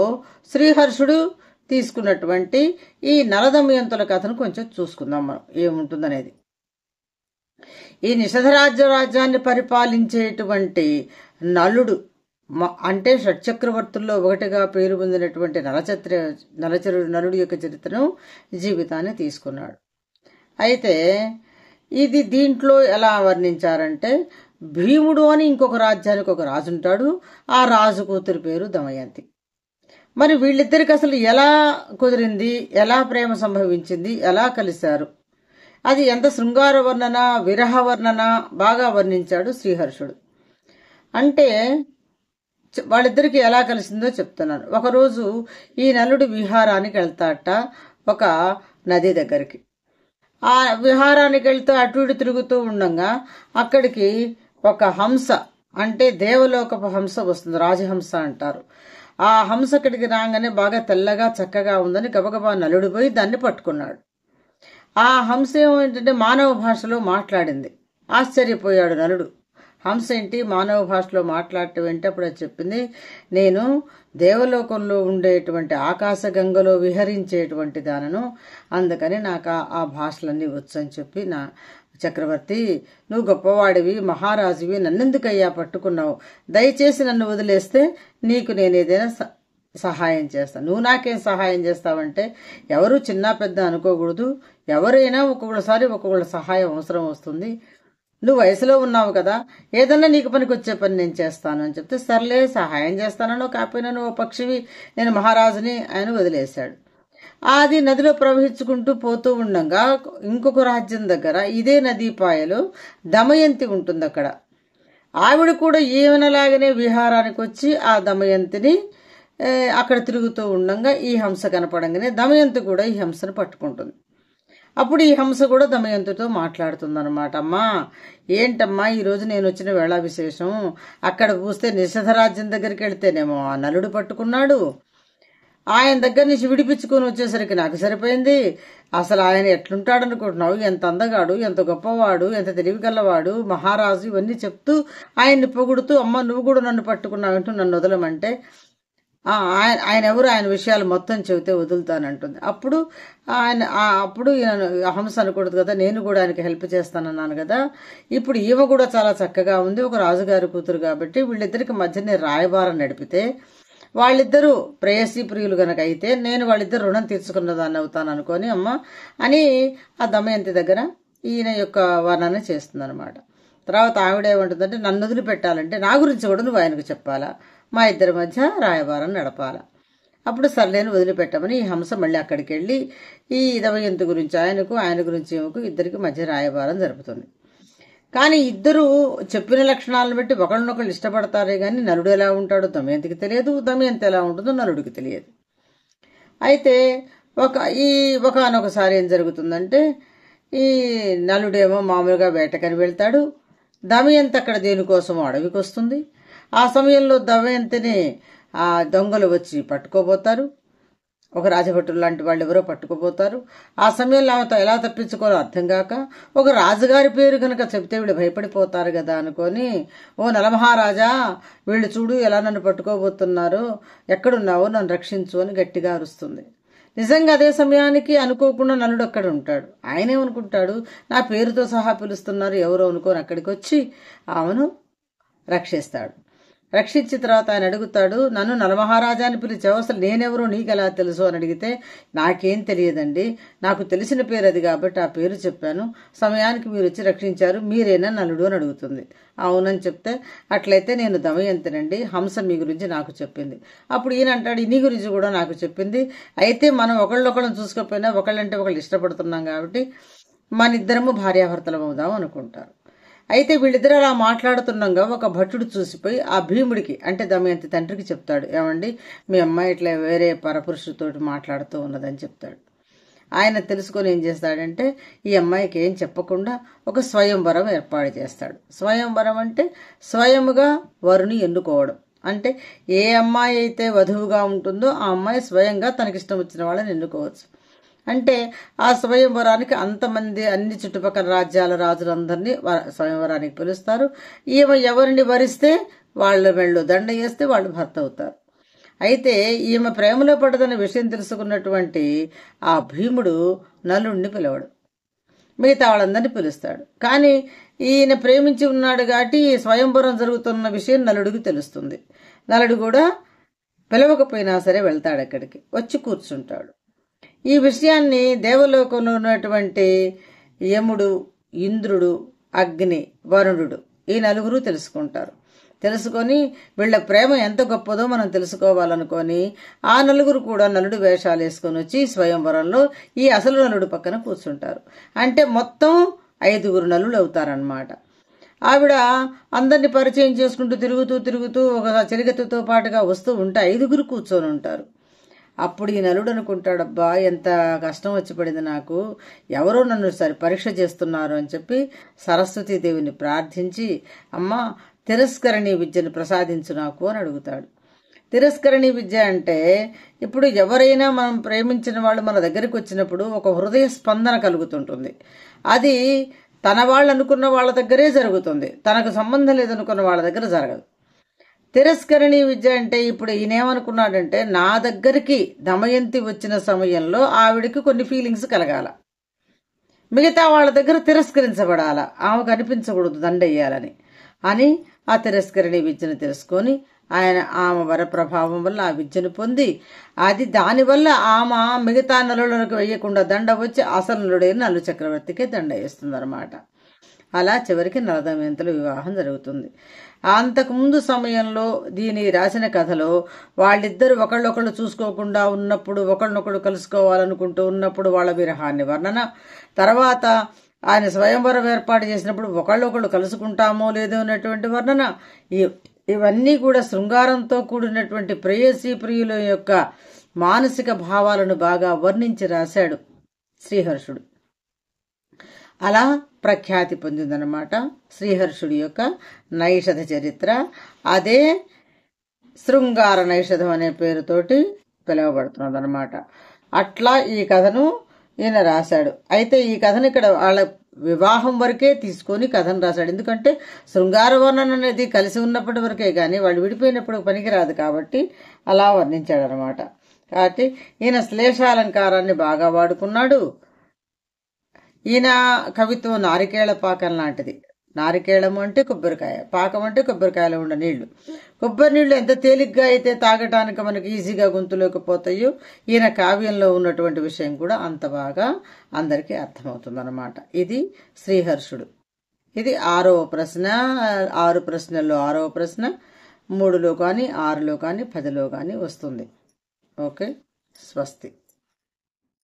Speaker 1: శ్రీహర్షుడు తీసుకున్నటువంటి ఈ నలదమయంతుల కథను కొంచెం చూసుకుందాం మనం, ఏముంటుందనేది. ఈ నిషధరాజ్యాన్ని పరిపాలించేటువంటి నలుడు అంటే షట్చక్రవర్తుల్లో ఒకటిగా పేరు పొందినటువంటి నలుడు యొక్క చరిత్రను, జీవితాన్ని తీసుకున్నాడు. అయితే ఇది దీంట్లో ఎలా వర్ణించారంటే భీముడు అని ఇంకొక రాజ్యానికి ఒక రాజు ఉంటాడు. ఆ రాజు కూతురి పేరు దమయంతి. మరి వీళ్ళిద్దరికి అసలు ఎలా కుదిరింది, ఎలా ప్రేమ సంభవించింది, ఎలా కలిశారు అది ఎంత శృంగార వర్ణన, విరహ వర్ణన బాగా వర్ణించాడు శ్రీహర్షుడు. అంటే వాళ్ళిద్దరికి ఎలా కలిసిందో చెప్తున్నాను. ఒకరోజు ఈ నలుడు విహారానికి వెళ్తాట ఒక నది దగ్గరికి. ఆ విహారానికి వెళ్తూ అటు ఇటు తిరుగుతూ ఉండగా అక్కడికి ఒక హంస, అంటే దేవలోకపు హంస వస్తుంది, రాజహంస అంటారు. ఆ హంస అక్కడికి రాగానే బాగా తెల్లగా చక్కగా ఉందని గబగబా నలుడు పోయి దాన్ని పట్టుకున్నాడు. ఆ హంస ఏమిటంటే మానవ భాషలో మాట్లాడింది. ఆశ్చర్యపోయాడు నలుడు. హంస ఏంటి మానవ భాషలో మాట్లాడటం ఏంటి? అప్పుడు అది చెప్పింది, నేను దేవలోకంలో ఉండేటువంటి ఆకాశగంగలో విహరించేటువంటి దానను, అందుకని నాకు ఆ భాషలన్నీ వచ్చు అని చెప్పి, నా చక్రవర్తి నువ్వు గొప్పవాడివి, మహారాజువి, నన్నెందుకయ్యా పట్టుకున్నావు? దయచేసి నన్ను వదిలేస్తే నీకు నేను ఏదైనా సహాయం చేస్తాను. నువ్వు నాకేం సహాయం చేస్తావంటే, ఎవరు చిన్న పెద్ద అనుకోకూడదు, ఎవరైనా ఒక్కొక్కసారి ఒక్కొక్కళ్ళ సహాయం అవసరం వస్తుంది. నువ్వు వయసులో ఉన్నావు కదా, ఏదన్నా నీకు పనికొచ్చే పని నేను చేస్తాను అని చెప్తే, సర్లే సహాయం చేస్తానో కాకపోయినా నువ్వు పక్షివి, నేను మహారాజుని ఆయన వదిలేశాడు. అది నదిలో ప్రవహించుకుంటూ పోతూ ఉండగా ఇంకొక రాజ్యం దగ్గర ఇదే నదీపాయలో దమయంతి ఉంటుంది. అక్కడ ఆవిడ కూడా ఈవెనలాగానే విహారానికి వచ్చి ఆ దమయంతిని అక్కడ తిరుగుతూ ఉండగా ఈ హంస కనపడంగానే దమయంతి కూడా ఈ హంసను పట్టుకుంటుంది. అప్పుడు ఈ హంస కూడా దమయంతితో మాట్లాడుతుందన్నమాట. అమ్మా ఏంటమ్మా ఈరోజు నేను వచ్చిన వేళ విశేషం, అక్కడ చూస్తే నిషధరాజ్యం దగ్గరికి వెళ్తేనేమో ఆ నలుడు పట్టుకున్నాడు, ఆయన దగ్గర నుంచి విడిపించుకొని వచ్చేసరికి నాకు సరిపోయింది. అసలు ఆయన ఎట్లుంటాడనుకుంటున్నావు, ఎంత అందగాడు, ఎంత గొప్పవాడు, ఎంత తెలివిగలవాడు, మహారాజు, ఇవన్నీ చెప్తూ ఆయన్ని పొగుడుతూ, అమ్మ నువ్వు కూడా నన్ను పట్టుకున్నావంటూ నన్ను వదలమంటే, ఆయన ఎవరు, ఆయన విషయాలు మొత్తం చెబితే వదులుతానంటుంది. అప్పుడు అప్పుడు హంస అనకూడదు కదా, నేను కూడా ఆయనకి హెల్ప్ చేస్తానన్నాను కదా, ఇప్పుడు ఈమె కూడా చాలా చక్కగా ఉంది, ఒక రాజుగారి కూతురు కాబట్టి వీళ్ళిద్దరికి మధ్యనే రాయబారం నడిపితే వాళ్ళిద్దరూ ప్రేయసీ ప్రియులు గనక అయితే నేను వాళ్ళిద్దరు రుణం తీర్చుకున్నదాన్ని అవుతాను అనుకొని అమ్మ అని ఆ దమయంతి దగ్గర ఈయన యొక్క వర్ణన చేస్తుందన్నమాట. తర్వాత ఆవిడేమంటుందంటే, నన్ను వదిలిపెట్టాలంటే నా గురించి కూడా నువ్వు ఆయనకు చెప్పాలా, మా ఇద్దరి మధ్య రాయబారం నడపాలా. అప్పుడు సర్లేని వదిలిపెట్టామని ఈ హంస మళ్ళీ అక్కడికి వెళ్ళి ఈ దమయంతి గురించి ఆయనకు, ఆయన గురించి ఈమెకు ఇద్దరికి మధ్య రాయబారం జరుపుతుంది. కానీ ఇద్దరు చెప్పిన లక్షణాలను బట్టి ఒకళ్ళనొకళ్ళు ఇష్టపడతారే కానీ నలుడు ఎలా ఉంటాడో దమయంతికి తెలియదు, దమయంతి ఎలా ఉంటుందో నలుడికి తెలియదు. అయితే ఒకనొకసారి ఏం జరుగుతుందంటే, ఈ నలుడేమో మామూలుగా వేటకని వెళ్తాడు, దమయంతి అక్కడ దేనికోసమో అడవికి వస్తుంది. ఆ సమయంలో దమయంతిని ఆ దొంగలు వచ్చి పట్టుకోబోతారు, ఒక రాజభటులు లాంటి వాళ్ళు ఎవరో పట్టుకుపోతారు. ఆ సమయంలో ఆమెతో ఎలా తప్పించుకోవాలో అర్థం కాక, ఒక రాజుగారి పేరు కనుక చెప్తే వీళ్ళు భయపడిపోతారు కదా అనుకొని, ఓ నలమహారాజా వీళ్ళు చూడు ఎలా నన్ను పట్టుకోబోతున్నారు, ఎక్కడున్నావో నన్ను రక్షించు అని గట్టిగా అరుస్తుంది. నిజంగా అదే సమయానికి అనుకోకుండా నలుడు అక్కడ ఉంటాడు. ఆయనేమనుకుంటాడు, నా పేరుతో సహా పిలుస్తున్నారు ఎవరో అనుకోని అక్కడికి వచ్చి ఆమెను రక్షిస్తాడు. రక్షించిన తర్వాత ఆయన అడుగుతాడు, నన్ను నలమహారాజా అని పిలిచావు, అసలు నేనెవరో నీకెలా తెలుసు అని అడిగితే, నాకేం తెలియదండి, నాకు తెలిసిన పేరు అది కాబట్టి ఆ పేరు చెప్పాను, సమయానికి మీరు వచ్చి రక్షించారు, మీరేనా నలుడు అని అడుగుతుంది. అవునని చెప్తే, అట్లయితే నేను దమయంతినండి, హంస మీ గురించి నాకు చెప్పింది. అప్పుడు ఈయన అంటాడు, నీ గురించి కూడా నాకు చెప్పింది, అయితే మనం ఒకళ్ళొకళ్ళని చూసుకోకపోయినా ఒకళ్ళంటే ఒకళ్ళు ఇష్టపడుతున్నాం కాబట్టి మన ఇద్దరము భార్యాభర్తలం అవుదాం అనుకుంటారు. అయితే వీళ్ళిద్దరు అలా మాట్లాడుతుండగా ఒక భటుడు చూసిపోయి ఆ భీముడికి, అంటే దమయంతి తండ్రికి చెప్తాడు, ఏమండి మీ అమ్మాయి ఇట్లా వేరే పరపురుషుడితో మాట్లాడుతూ ఉన్నదని చెప్తాడు. ఆయన తెలుసుకొని ఏం చేస్తాడంటే, ఈ అమ్మాయికి ఏం చెప్పకుండా ఒక స్వయంవరం ఏర్పాటు చేస్తాడు. స్వయంవరం అంటే స్వయముగా వరుని ఎన్నుకోవడం. అంటే ఏ అమ్మాయి అయితే వధువుగా ఉంటుందో ఆ అమ్మాయి స్వయంగా తనకిష్టం వచ్చిన వాళ్ళని ఎన్నుకోవచ్చు. అంటే ఆ స్వయంవరానికి అంతమంది అన్ని చుట్టుపక్కల రాజ్యాల రాజులందరినీ స్వయంవరానికి పిలుస్తారు. ఈమె ఎవరిని వరిస్తే వాళ్ళ మెళ్ళు దండ వేస్తే వాళ్ళు భర్త అవుతారు. అయితే ఈమె ప్రేమలో పడదన్న విషయం తెలుసుకున్నటువంటి ఆ భీముడు నలుడిని పిలవడు, మిగతా వాళ్ళందరినీ పిలుస్తాడు. కానీ ఈయన ప్రేమించి ఉన్నాడు కాబట్టి స్వయంవరం జరుగుతున్న విషయం నలుడికి తెలుస్తుంది. నలుడు కూడా పిలవకపోయినా సరే వెళ్తాడు, అక్కడికి వచ్చి కూర్చుంటాడు. ఈ విషయాన్ని దేవలోకంలో ఉన్నటువంటి యముడు, ఇంద్రుడు, అగ్ని, వరుణుడు ఈ నలుగురు తెలుసుకుంటారు. తెలుసుకొని వీళ్ళ ప్రేమ ఎంత గొప్పదో మనం తెలుసుకోవాలనుకొని ఆ నలుగురు కూడా నలుడు వేషాలు వేసుకొని వచ్చి స్వయంవరంలో ఈ అసలు నలుడు పక్కన కూర్చుంటారు. అంటే మొత్తం 5 నలులు అవుతారనమాట. ఆవిడ అందరినీ పరిచయం చేసుకుంటూ తిరుగుతూ ఒక చెలిగతితో పాటుగా వస్తూ ఉంటే 5 కూర్చొని ఉంటారు. అప్పుడు ఈ నలుడు అనుకుంటాడబ్బా, ఎంత కష్టం వచ్చి పడింది నాకు, ఎవరో నన్ను పరీక్ష చేస్తున్నారు అని చెప్పి సరస్వతీదేవిని ప్రార్థించి, అమ్మ తిరస్కరణి విద్యను ప్రసాదించు నాకు అని అడుగుతాడు. తిరస్కరణి విద్య అంటే ఇప్పుడు ఎవరైనా మనం ప్రేమించిన వాళ్ళు మన దగ్గరికి వచ్చినప్పుడు ఒక హృదయ స్పందన కలుగుతుంటుంది. అది తన వాళ్ళు అనుకున్న వాళ్ళ దగ్గరే జరుగుతుంది, తనకు సంబంధం లేదనుకున్న వాళ్ళ దగ్గర జరగదు. తిరస్కరణి విద్య అంటే ఇప్పుడు ఈయనేమనుకున్నాడంటే, నా దగ్గరికి దమయంతి వచ్చిన సమయంలో ఆవిడికి కొన్ని ఫీలింగ్స్ కలగాల, మిగతా వాళ్ళ దగ్గర తిరస్కరించబడాల, ఆమెకు అనిపించకూడదు దండెయ్యాలని అని ఆ తిరస్కరణి విద్యను తెలుసుకొని ఆమె వరప్రభావం వల్ల ఆ విద్యను పొంది అది దానివల్ల ఆమె మిగతా నలులకు వేయకుండా దండ వచ్చి అసలు నలుడైన నలు చక్రవర్తికే దండ వేస్తుందన్నమాట. అలా చివరికి నలదమయంతుల వివాహం జరుగుతుంది. అంతకుముందు సమయంలో దీని రాసిన కథలో వాళ్ళిద్దరు ఒకళ్ళొకళ్ళు చూసుకోకుండా ఉన్నప్పుడు, ఒకళ్ళనొకళ్ళు కలుసుకోవాలనుకుంటూ ఉన్నప్పుడు వాళ్ళ విరహాన్ని వర్ణన, తర్వాత ఆయన స్వయంవరం ఏర్పాటు చేసినప్పుడు ఒకళ్ళొకళ్ళు కలుసుకుంటామో లేదో అనేటువంటి వర్ణన, ఇవన్నీ కూడా శృంగారంతో కూడినటువంటి ప్రేయసీ ప్రియుల యొక్క మానసిక భావాలను బాగా వర్ణించి రాశాడు శ్రీహర్షుడు. అలా ప్రఖ్యాతి పొందిందనమాట శ్రీహర్షుడి యొక్క నైషధ చరిత్ర. అదే శృంగార నైషధం అనే పేరుతోటి పిలువబడుతున్నదనమాట. అట్లా ఈ కథను ఈయన రాశాడు. అయితే ఈ కథను ఇక్కడ వాళ్ళ వివాహం వరకే తీసుకొని కథను రాశాడు. ఎందుకంటే శృంగార వర్ణన అనేది కలిసి ఉన్నప్పటి వరకే కానీ వాళ్ళు విడిపోయినప్పుడు పనికిరాదు కాబట్టి అలా వర్ణించాడు అనమాట. కాబట్టి ఈయన శ్లేషాలంకారాన్ని బాగా వాడుకున్నాడు. ఈయన కవిత్వం నారికేళ పాకం లాంటిది. నారికేళము అంటే కొబ్బరికాయ, పాకం అంటే కొబ్బరికాయలో ఉన్న నీళ్లు. కొబ్బరి నీళ్లు ఎంత తేలిగ్గా అయితే తాగటానికి మనకి ఈజీగా గొంతులోకి పోతాయో, ఈయన కావ్యంలో ఉన్నటువంటి విషయం కూడా అంత బాగా అందరికీ అర్థమవుతుందన్నమాట. ఇది శ్రీహర్షుడు. ఇది 6వ ప్రశ్న. 6 ప్రశ్నల్లో 6వ ప్రశ్న 3లో కానీ 6లో కానీ 10లో కానీ వస్తుంది. ఓకే, స్వస్తి.